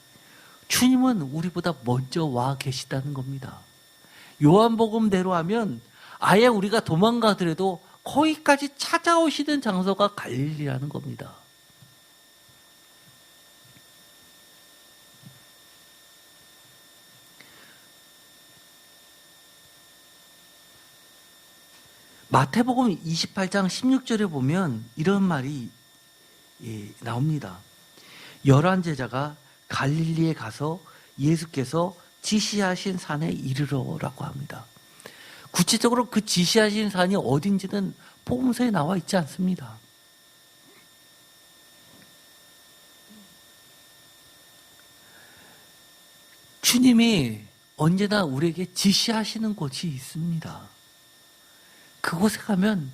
주님은 우리보다 먼저 와 계시다는 겁니다. 요한복음대로 하면 아예 우리가 도망가더라도 거기까지 찾아오시는 장소가 갈릴리라는 겁니다. 마태복음 28장 16절에 보면 이런 말이 나옵니다. 11제자가 갈릴리에 가서 예수께서 지시하신 산에 이르러라고 합니다. 구체적으로 그 지시하신 산이 어딘지는 복음서에 나와 있지 않습니다. 주님이 언제나 우리에게 지시하시는 곳이 있습니다. 그곳에 가면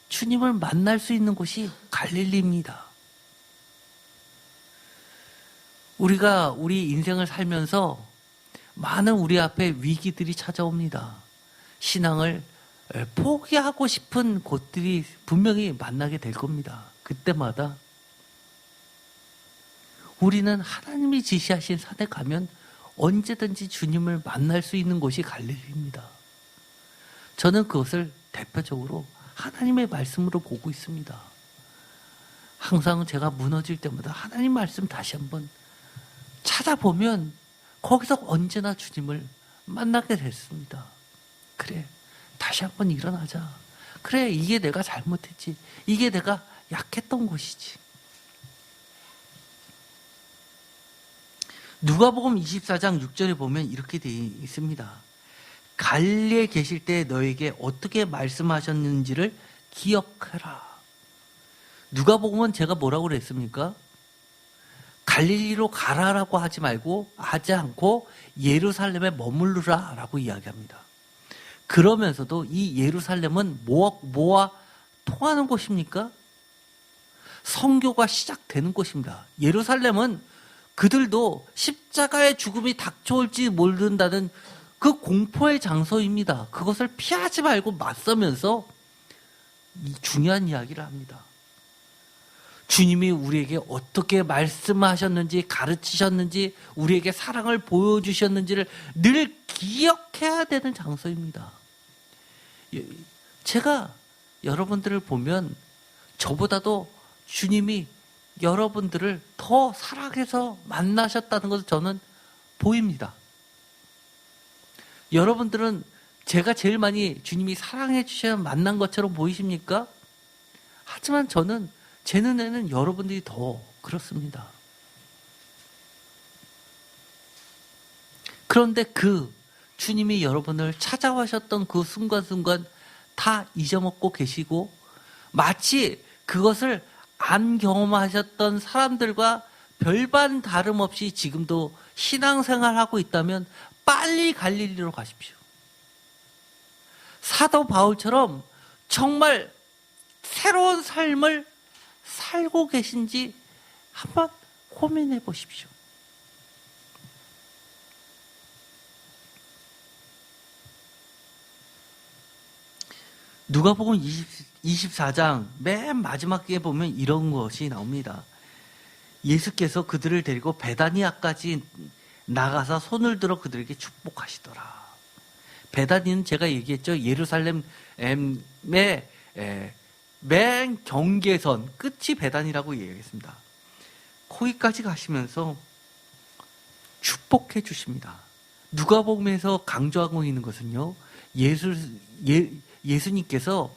주님을 만날 수 있는 곳이 갈릴리입니다. 우리가 우리 인생을 살면서 많은 우리 앞에 위기들이 찾아옵니다. 신앙을 포기하고 싶은 곳들이 분명히 만나게 될 겁니다. 그때마다 우리는 하나님이 지시하신 산에 가면 언제든지 주님을 만날 수 있는 곳이 갈릴리입니다. 저는 그것을 대표적으로 하나님의 말씀으로 보고 있습니다. 항상 제가 무너질 때마다 하나님 말씀 다시 한번 찾아보면 거기서 언제나 주님을 만나게 됐습니다. 그래, 다시 한번 일어나자. 그래, 이게 내가 잘못했지. 이게 내가 약했던 곳이지. 누가복음 24장 6절에 보면 이렇게 되어 있습니다. 갈릴리에 계실 때 너에게 어떻게 말씀하셨는지를 기억해라. 누가복음은 제가 뭐라고 그랬습니까? 갈릴리로 가라라고 하지 않고 예루살렘에 머무르라 라고 이야기합니다. 그러면서도 이 예루살렘은 뭐와 통하는 곳입니까? 선교가 시작되는 곳입니다. 예루살렘은 그들도 십자가의 죽음이 닥쳐올지 모른다는 그 공포의 장소입니다. 그것을 피하지 말고 맞서면서 이 중요한 이야기를 합니다. 주님이 우리에게 어떻게 말씀하셨는지, 가르치셨는지, 우리에게 사랑을 보여주셨는지를 늘 기억해야 되는 장소입니다. 제가 여러분들을 보면 저보다도 주님이 여러분들을 더 사랑해서 만나셨다는 것을 저는 보입니다. 여러분들은 제가 제일 많이 주님이 사랑해 주셔야 만난 것처럼 보이십니까? 하지만 저는 제 눈에는 여러분들이 더 그렇습니다. 그런데 그 주님이 여러분을 찾아와셨던 그 순간순간 다 잊어먹고 계시고 마치 그것을 안 경험하셨던 사람들과 별반 다름없이 지금도 신앙생활하고 있다면 빨리 갈릴리로 가십시오. 사도 바울처럼 정말 새로운 삶을 살고 계신지 한번 고민해 보십시오. 누가복음 24장 맨 마지막에 보면 이런 것이 나옵니다. 예수께서 그들을 데리고 베다니아까지 나가서 손을 들어 그들에게 축복하시더라. 베다니는 제가 얘기했죠. 예루살렘의 맨 경계선 끝이 베다니라고 얘기했습니다. 거기까지 가시면서 축복해 주십니다. 누가복음에서 강조하고 있는 것은요. 예수님께서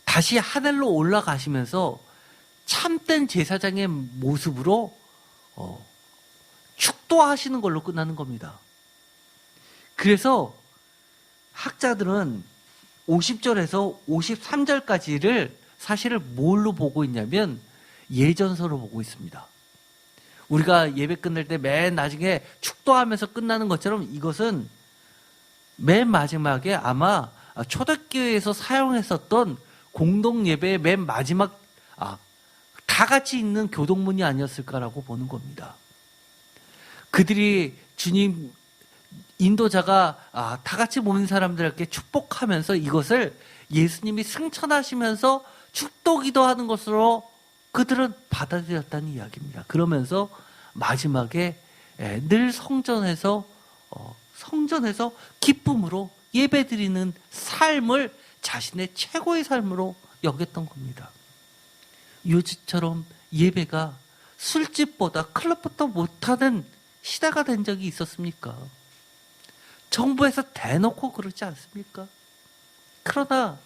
다시 하늘로 올라가시면서 참된 제사장의 모습으로 축도하시는 걸로 끝나는 겁니다. 그래서 학자들은 50절에서 53절까지를 사실을 뭘로 보고 있냐면 예전서로 보고 있습니다. 우리가 예배 끝날 때 맨 나중에 축도하면서 끝나는 것처럼 이것은 맨 마지막에 아마 초대교회에서 사용했었던 공동예배의 맨 마지막 다 같이 있는 교동문이 아니었을까라고 보는 겁니다. 그들이 주님 인도자가 다 같이 모인 사람들에게 축복하면서 이것을 예수님이 승천하시면서 축도기도 하는 것으로 그들은 받아들였다는 이야기입니다. 그러면서 마지막에 늘 성전에서 기쁨으로 예배드리는 삶을 자신의 최고의 삶으로 여겼던 겁니다. 요즘처럼 예배가 술집보다 클럽보다 못하는 시대가 된 적이 있었습니까? 정부에서 대놓고 그러지 않습니까? 그러나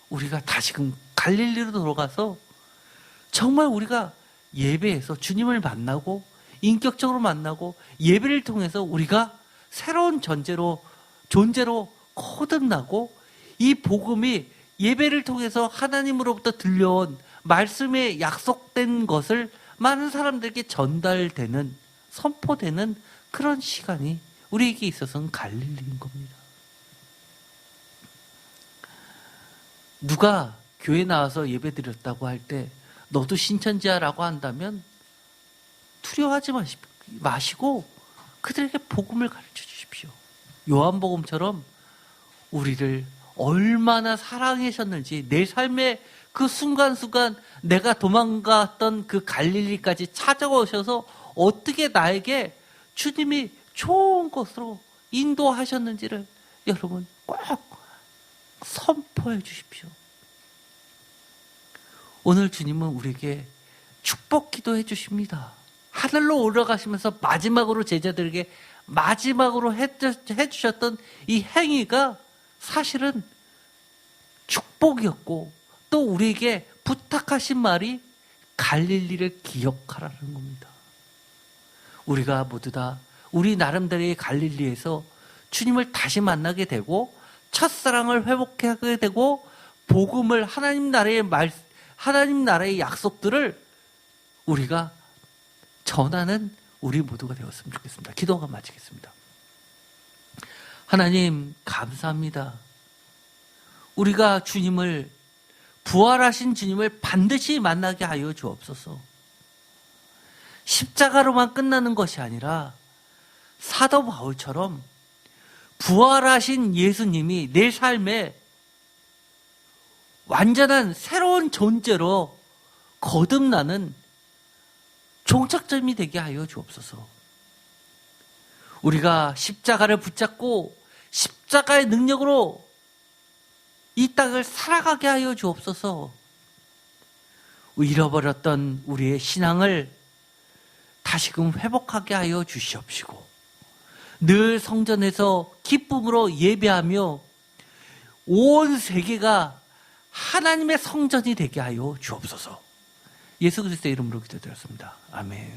우리가 다시금 갈릴리로 돌아가서 정말 우리가 예배에서 주님을 만나고 인격적으로 만나고 예배를 통해서 우리가 새로운 존재로 거듭나고 이 복음이 예배를 통해서 하나님으로부터 들려온 말씀에 약속된 것을 많은 사람들에게 전달되는 선포되는 그런 시간이 우리에게 있어서는 갈릴리인 겁니다. 누가 교회 나와서 예배 드렸다고 할 때 너도 신천지야라고 한다면 두려워하지 마시고 그들에게 복음을 가르쳐 주십시오. 요한복음처럼 우리를 얼마나 사랑하셨는지 내 삶의 그 순간순간 내가 도망갔던 그 갈릴리까지 찾아오셔서 어떻게 나에게 주님이 좋은 것으로 인도하셨는지를 여러분 꼭 선포해 주십시오. 오늘 주님은 우리에게 축복 기도해 주십니다. 하늘로 올라가시면서 마지막으로 제자들에게 마지막으로 해주셨던 이 행위가 사실은 축복이었고 또 우리에게 부탁하신 말이 갈릴리를 기억하라는 겁니다. 우리가 모두 다 우리 나름대로의 갈릴리에서 주님을 다시 만나게 되고 첫사랑을 회복하게 되고 복음을 하나님 나라의 약속들을 우리가 전하는 우리 모두가 되었으면 좋겠습니다. 기도가 마치겠습니다. 하나님 감사합니다. 우리가 부활하신 주님을 반드시 만나게 하여 주옵소서. 십자가로만 끝나는 것이 아니라 사도 바울처럼 부활하신 예수님이 내 삶에 완전한 새로운 존재로 거듭나는 종착점이 되게 하여 주옵소서. 우리가 십자가를 붙잡고 십자가의 능력으로 이 땅을 살아가게 하여 주옵소서. 잃어버렸던 우리의 신앙을 다시금 회복하게 하여 주시옵시고 늘 성전에서 기쁨으로 예배하며 온 세계가 하나님의 성전이 되게 하여 주옵소서. 예수 그리스도의 이름으로 기도드렸습니다. 아멘.